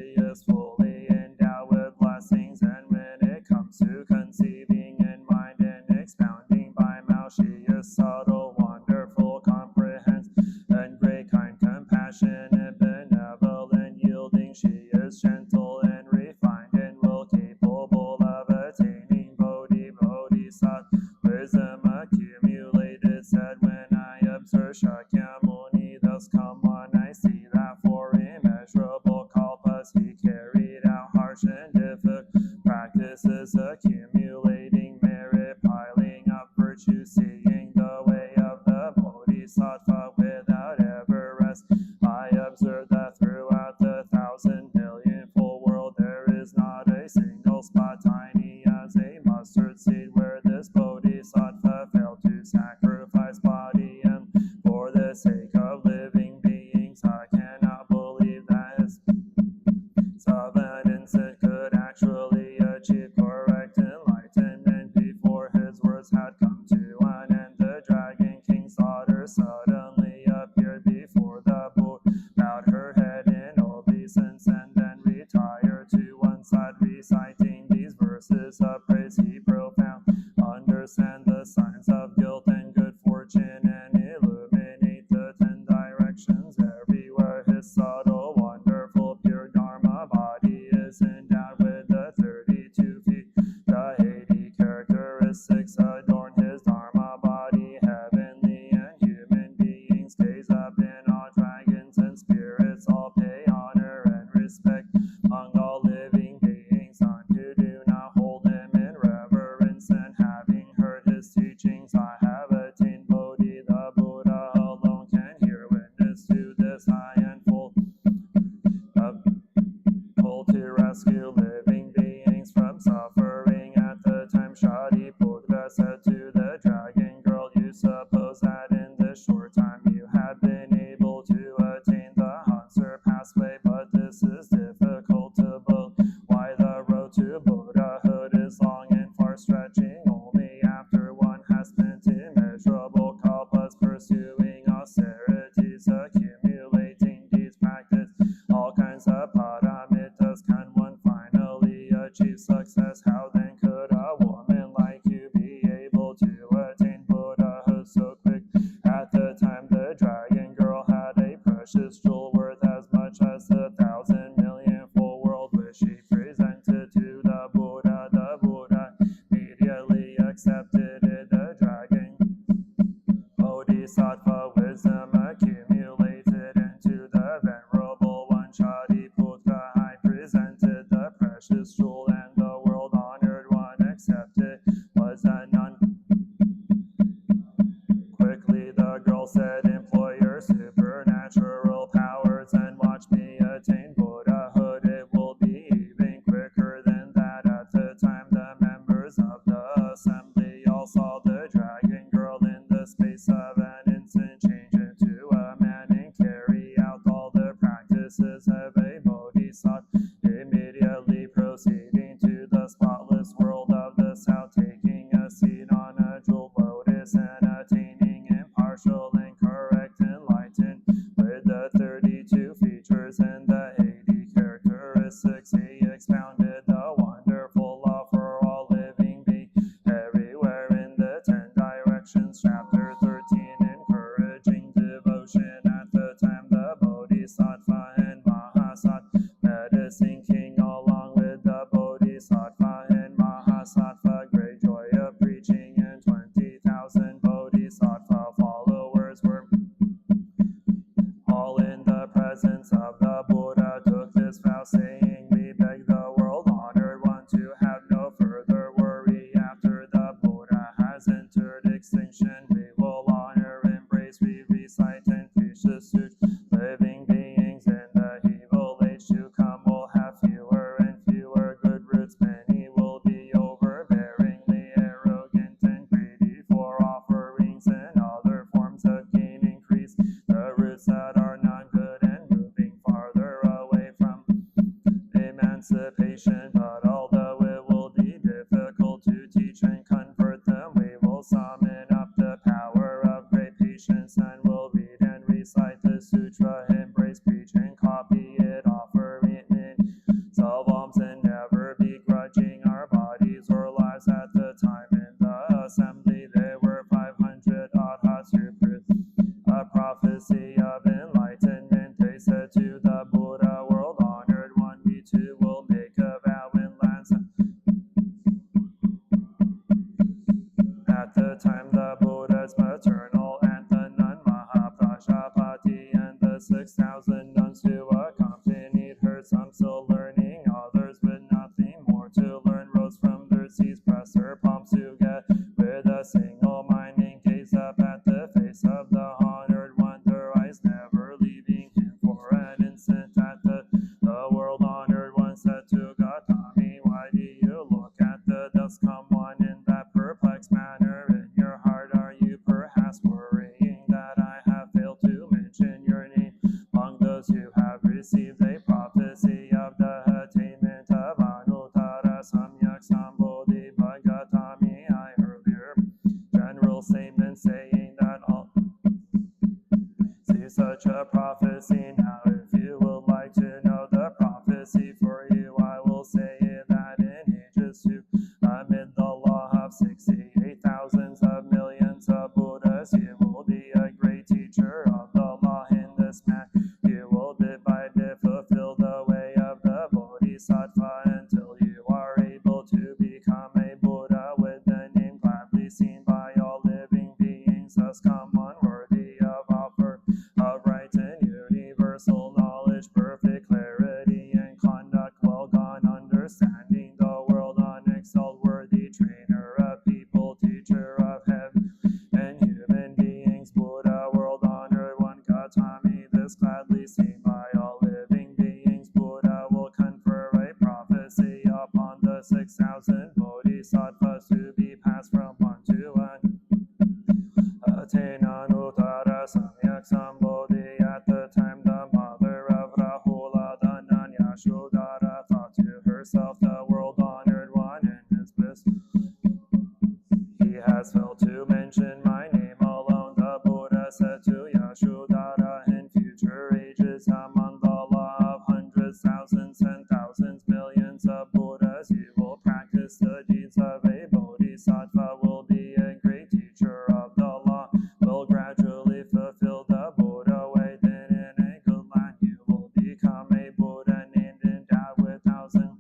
Shakyamuni, thus come one, I see that for immeasurable kalpas he carried out harsh and difficult practices, accumulating merit, piling up virtue, seeing the way of the Bodhisattva without ever rest. I observe that throughout the 1,000 million full world there is not a single spot tiny as a mustard seed where this Bodhisattva failed to sacrifice body and for the sake of living beings. I cannot believe that his subordinates could actually achieve correct enlightenment before his words had come to an end. The Dragon King's daughter suddenly appeared before the Buddha, bowed her head in obeisance, and then retired to one side, reciting these verses of praise. He profound understand the signs of guilt and good fortune and illuminate the 10 directions everywhere. His subtle, wonderful, pure Dharma body is endowed with the 32 feet. The 80 characteristics adorn his Dharma body. Heavenly and human beings gaze up in awe. Dragons and spirits all pay honor and respect. Among all living beings, none who do not hold him in reverence. And having heard his teachings, I have attained Bodhi. The Buddha alone can hear witness to this high and full of pull to rescue living beings from suffering. At the time, Shariputra said to the dragon girl, you suppose that in this short time you have been able to attain the unsurpassed way, but this is difficult to believe. Why the road to Buddhahood is long and far stretching, only after one has spent immeasurable kalpas pursuing austerities, accumulating deeds, practice all kinds of paramitas. Can one finally achieve success? How then could a woman like you be able to attain Buddhahood so quick? At the time, the dragon girl had a precious jewel worth as much as the 1,000 million full world, which she presented to the Buddha. The Buddha immediately accepted it. The dragon Bodhisattva wisdom accumulated into the Venerable One. Shariputra, I presented the precious jewel, and the world honored one accepted was a nun. Quickly the girl said, employ your supernatural powers and watch me attain Buddhahood. It will be even quicker than that. At the time, the members of the assembly all saw the dragon girl in the space of an instant change into a man and carry out all the practices of a Bodhisattva, immediately proceeding to the spotless world of the south, taking a seat on a jewel lotus and attaining impartial and correct enlightenment with the 32 features and the 80 characteristics. He expounded the wonderful law for all living beings everywhere in the 10 directions. Chapter 13, encouraging devotion. At the time, the Bodhisattva and Mahasattva medicine king along with the Bodhisattva and Mahasattva, great joy of preaching, and 20,000 Bodhisattva followers were all in the presence of the Buddha. Took this vow saying, we beg the world honored one to have no further worry. After the Buddha has entered extinction, we will honor, embrace, we recite and preach the sutra. Living beings in the evil age to come will have fewer and fewer good roots. Many will be overbearingly arrogant and greedy for offerings and other forms of gain. Increase the roots that are not good and moving farther away from emancipation. But although it will be difficult to teach and convert them, we will summon up the power of great patience and will read and recite the sutra, embrace, preach, and copy it, offer it, solve alms, and never begrudging our bodies or lives. At the time in the assembly, there were 500 arhats who a prophecy of enlightenment. They said to the Buddha, world honored one, we too will make a vow in lands. At the time, the Buddha's maternal aunt, the nun 6,000 nuns who accompanied her, some still learning, others with nothing more to learn, rose from their seats, pressed their palms together with a single mind, and gaze up at the face of the honored one, their eyes never leaving him for an instant. At the world honored one said to Gautami, why do you look at the dust come one in that perplexed manner? In your heart are you perhaps worrying that I have failed to mention your name among those who have received a prophecy of the attainment of Anuttara Samyak Sambodhi? But Gautami, I heard your general statement saying that all see such a prophecy. Now if you would like to know the prophecy for you, I will say that in ages two, amid the law of 68 thousands of millions of Buddhas, you will be a great teacher of the law in this man. You will bit by bit fulfill the way of the Bodhisattva until you are able to become a Buddha with the name gladly seen by all living beings. Thus come one worthy of offer of right and universal knowledge, perfect clarity and conduct, well gone understanding, the world unexcelled, worthy trainer of people, teacher of heaven and human beings, Buddha, world honored one, Gautami, this gladly seen by all living beings. Buddha will confer a prophecy upon the 6,000 bodhisattvas to be passed from one to one. Attain Anuttara Samyak Sambodhi. At the time the mother of Rahula, the nun Yashodhara, thought to herself, the world honored one in his bliss, he has failed to mention my name alone. The Buddha said to Yashodhara, in future ages, among the law of hundreds, thousands, and thousands, millions of Buddhas, you will practice the deeds of a bodhisattva, will be a great teacher of the law, will gradually fulfill the Buddha way. Then in a good land you will become a Buddha, named endowed with thousands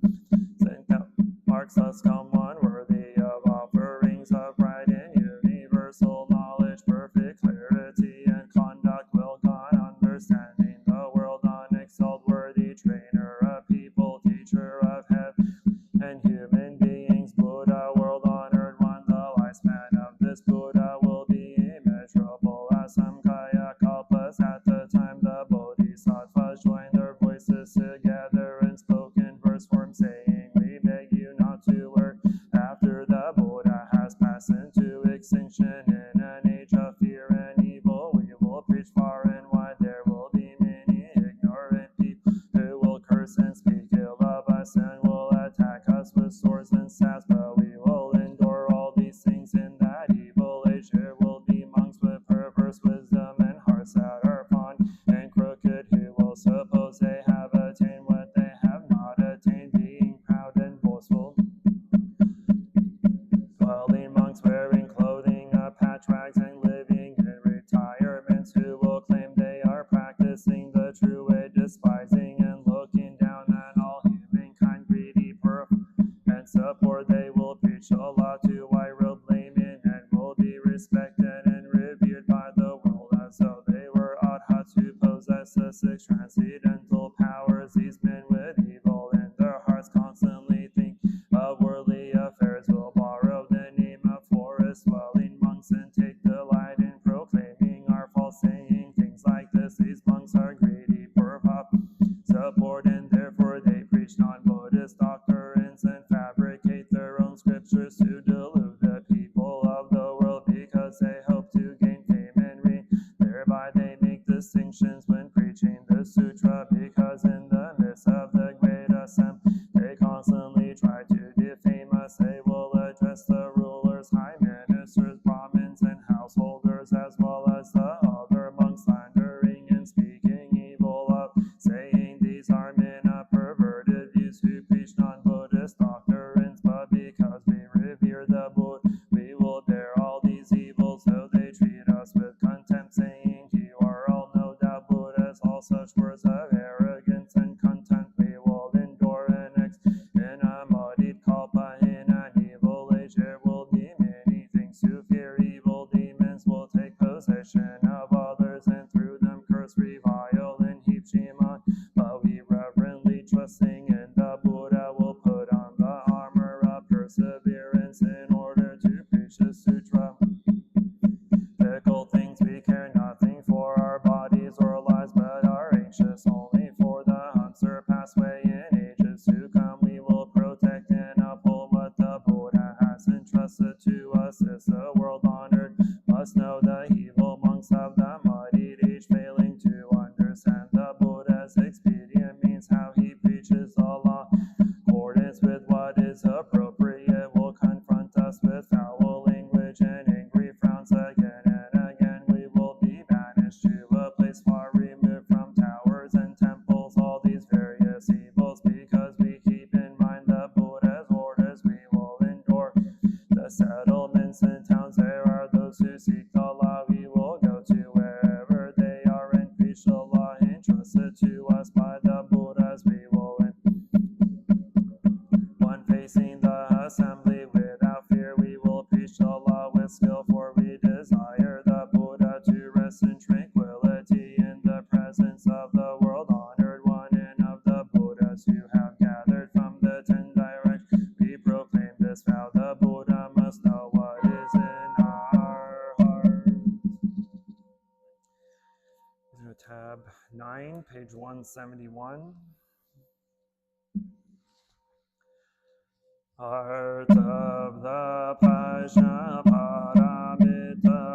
marks. Thus come one worthy of offerings of right and universal knowledge, perfect clarity and conduct, well gone understanding, the world unexcelled, worthy trainer of people, teacher of heaven and human beings, Buddha, world honored one. The lifespan of this Buddha will be immeasurable as some Kaya Kalpas. At the time the Bodhisattvas joined their voices together and spoke in verse form, saying, we beg you not to work after the Buddha has passed into extinction. In an age of fear and evil, we will preach far and wide. There will be many ignorant people who will curse and speak ill of us and will attack us with swords and staves, but we will endure all these things. In that evil age there will be monks with perverse wisdom and hearts that are fond and crooked, who will suppose they have attained what they have not attained, being proud and boastful, dwelling monks wearing clothing of patch rags and living in retirements, who will claim they are practicing the true way, despising and looking down on all humankind, greedy, and support. They will preach Allah to wide-robed laymen and will be respected and revered by the world as though they were arhats who possess the six transcendental powers. These men with evil in their hearts constantly think of worldly affairs, will borrow the name of forest-dwelling monks and take delight in proclaiming our false saying things like this. These monks are greedy for support, and therefore they preach non-Buddhist doctrines and fabricate their own scriptures to delude the people of the world, because they hope to gain fame and reign. Thereby they make distinctions when preaching the sutra, because in the midst of the great assembly they constantly try to defame us. They will address the rulers, high ministers, Brahmins, and householders, as well as the other monks, slandering and speaking evil of, saying these are men of perverted views who preach non-Buddhist doctrines. But because we revere the Buddha, we will bear all these evils, though they treat us with contempt, saying, you are all no doubt Buddhas. All such words of arrogance and contempt we will endure and in a muddied kalpa. In an evil age there will be many things to fear. Evil demons will take possession of others, and through them curse, revile, far removed from towers and temples, all these various evils, because we keep in mind the Buddha's orders, we will endure. The settlements and towns, there are those who seek the law, we will go to wherever they are and preach the law entrusted to us by the Buddhas, we will end. One facing the assembly without fear, we will preach the law with skill, for we desire the Buddha to rest in tranquility in the presence of the world honored one and of the Buddhas who have gathered from the 10 directions. We proclaim this vow, the Buddha must know what is in our hearts. Tab 9, page 171. Heart of the Paramita,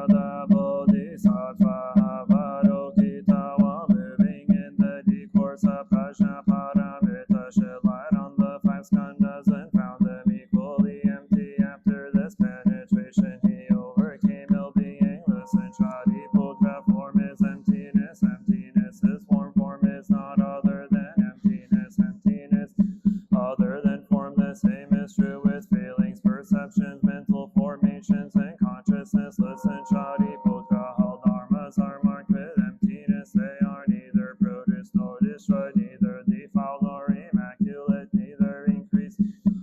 the Bodhisattva Avarokita, while moving in the discourse of Paramita, shed light on the 5 skandhas and found them equally empty. After this penetration, he overcame ill being. Listen, Shariputra, form is emptiness, emptiness is form, form is not other than emptiness, emptiness other than form. The same is true with feelings, perceptions, mental formations, and consciousness. Listen, Shariputra, all dharmas are marked with emptiness. They are neither produced nor destroyed, neither defiled nor immaculate, neither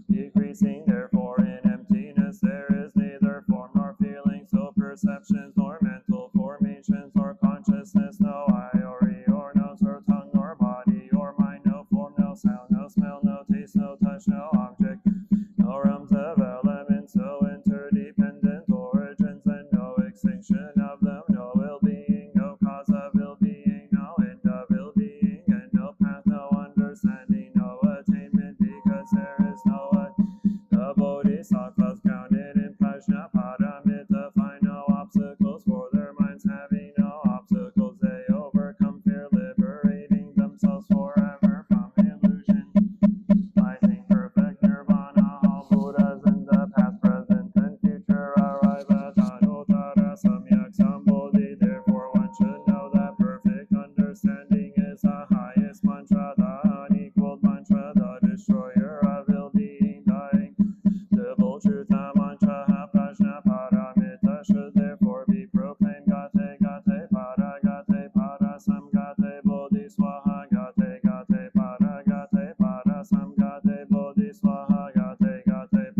decreasing. Therefore, in emptiness there is neither form nor feeling, so perceptions nor mental formations nor consciousness, no eye or ear or nose or tongue nor body or mind, no form, no sound, no smell, no taste, no touch, no object, no realms of elements, no interdependent origins, and no extinction of them, no ill-being, no cause of ill-being, no end of ill-being, and no path, no understanding, no attainment, because there is no the Bodhisattvas grounded in Paramita find no obstacles for their minds, having no obstacles they overcome fear, liberating themselves forever from illusion, rising perfect nirvana. All Buddhas in the past, present, and future arrive at Anuttara Samyak Sambodhi. Therefore one should know that perfect understanding is the highest mantra, the unequaled mantra, the destroyer of ill-being, the invisible truth, the mantra Prajna Paramita should therefore be proclaimed. Gate Gate Para Samgate Bodhi Swaha, Gate Gate Para Samgate Bodhi Swaha, Gate Gate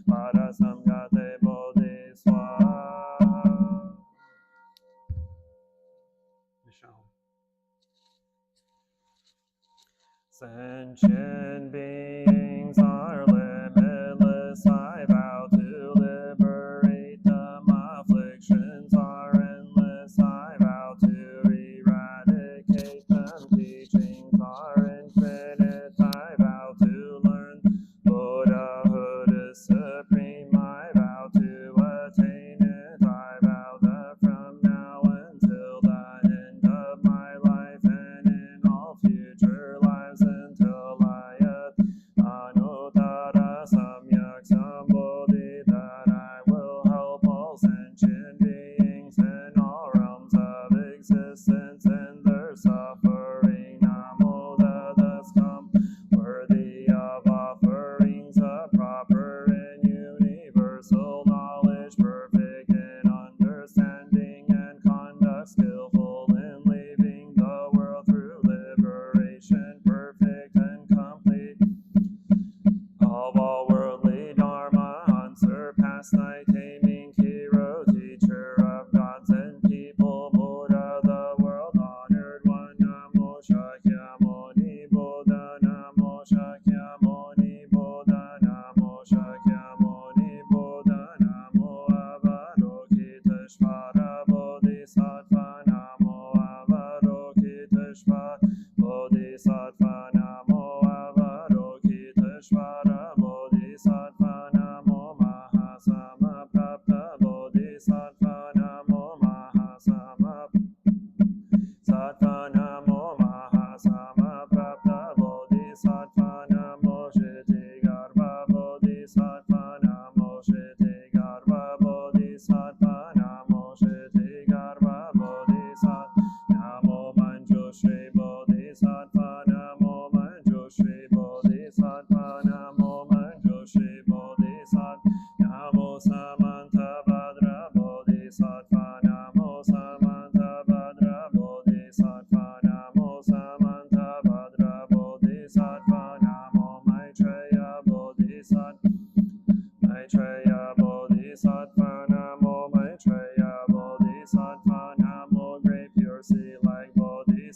Para Samgate Bodhi Swaha. Michelle. Sentient beings are limitless. I vow to liberate them. Afflictions are endless. I vow to eradicate them. Teachings are infinite. I vow to learn. Buddhahood is supreme. I vow to attain it. I vow that from now until the end of my life and in all future lives until I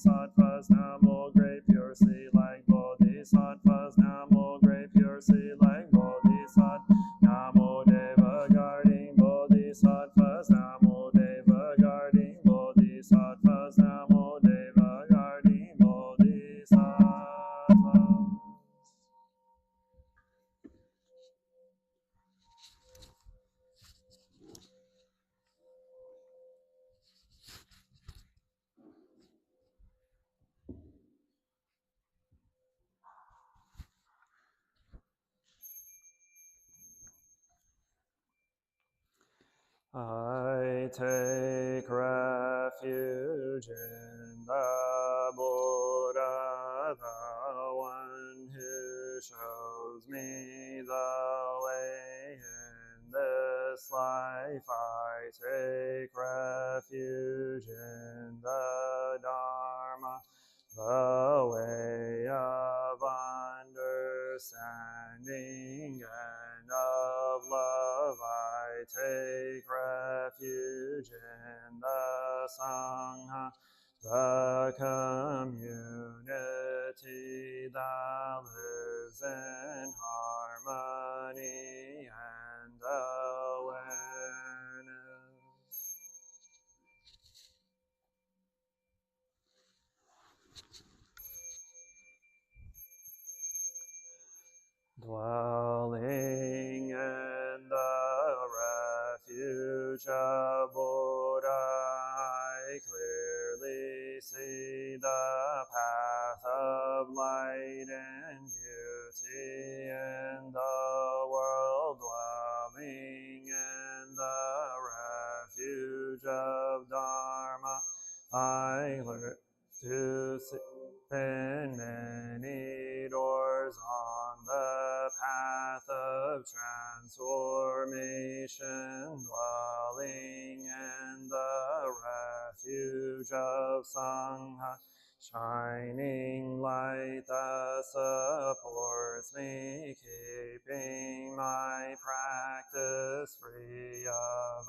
bodhisattvas, Namo great pure sea like bodhisattvas, Namo great pure sea like bodhisattvas, Namo deva guarding bodhisattvas, Namo deva guarding bodhisattvas, Namo deva guarding bodhisattvas. I take refuge in the Buddha, the one who shows me the way in this life. I take refuge in the Dharma, the way of understanding and of love. I take refuge in the Sangha, the community that lives in harmony and awareness. Dwelling in the refuge of Buddha, I clearly see the path of light and beauty in the world. Dwelling in the refuge of Dharma, I learn to open many doors on the path of transformation, dwelling in the refuge of Sangha, shining light that supports me, keeping my practice free of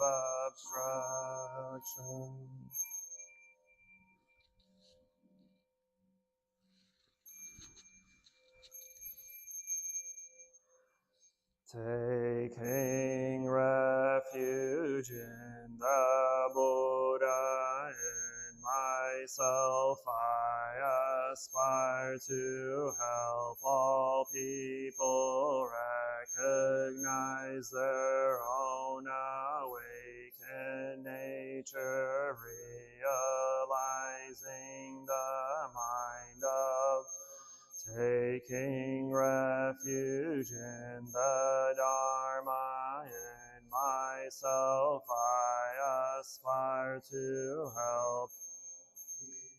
obstruction. Taking refuge in the Buddha, in myself I aspire to help all people recognize their own awakened nature, realizing the mind of taking refuge in the Dharma. In myself I aspire to help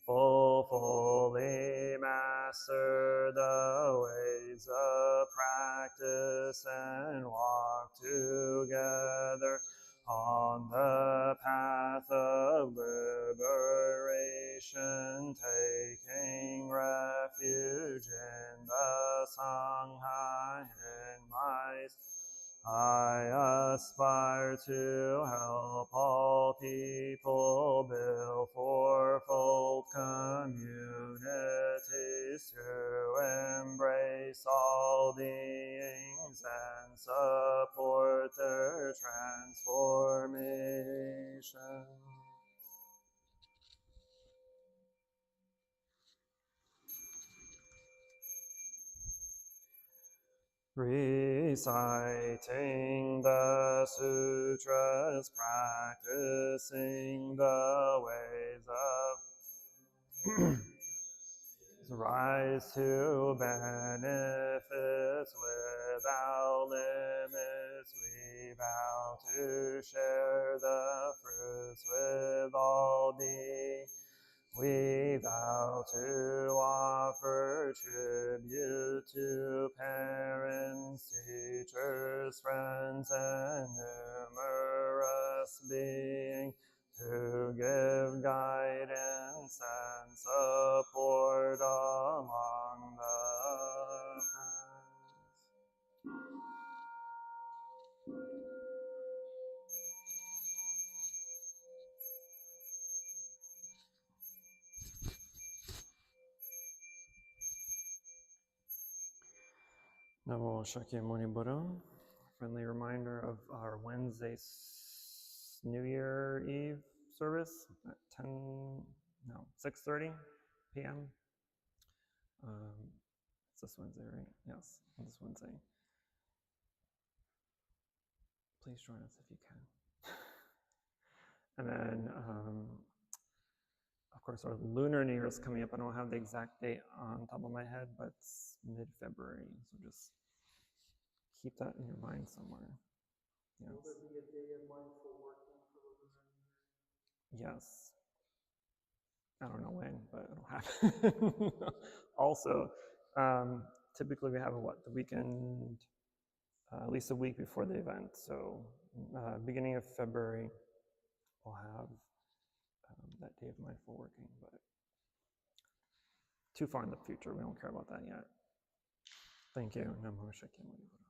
fully master the ways of practice and walk together on the path of liberation, taking refuge in the Sangha. In I aspire to help all people build fourfold communities to embrace all beings and support their transformation. Reciting the sutras, practicing the ways of rise to benefits without limits. We vow to share the fruits with all beings. We vow to offer tribute to parents, teachers, friends, and numerous beings, to give guidance and support along the path. Namo Shakyamuni Buddha. Friendly reminder of our Wednesday New Year Eve service at 6:30 p.m. It's this Wednesday, right? Yes, this Wednesday. Please join us if you can. And then, of course, our Lunar New Year is coming up. I don't have the exact date on top of my head, but it's mid-February. So just keep that in your mind somewhere. Yes. Will there be a day of mindful working for the Lunar New Year? Yes. I don't know when, but it'll happen. Also, typically we have the weekend, at least a week before the event. So beginning of February, we'll have that day of mindful working, but too far in the future. We don't care about that yet. Thank you. Namo Shakyamuni Buddha.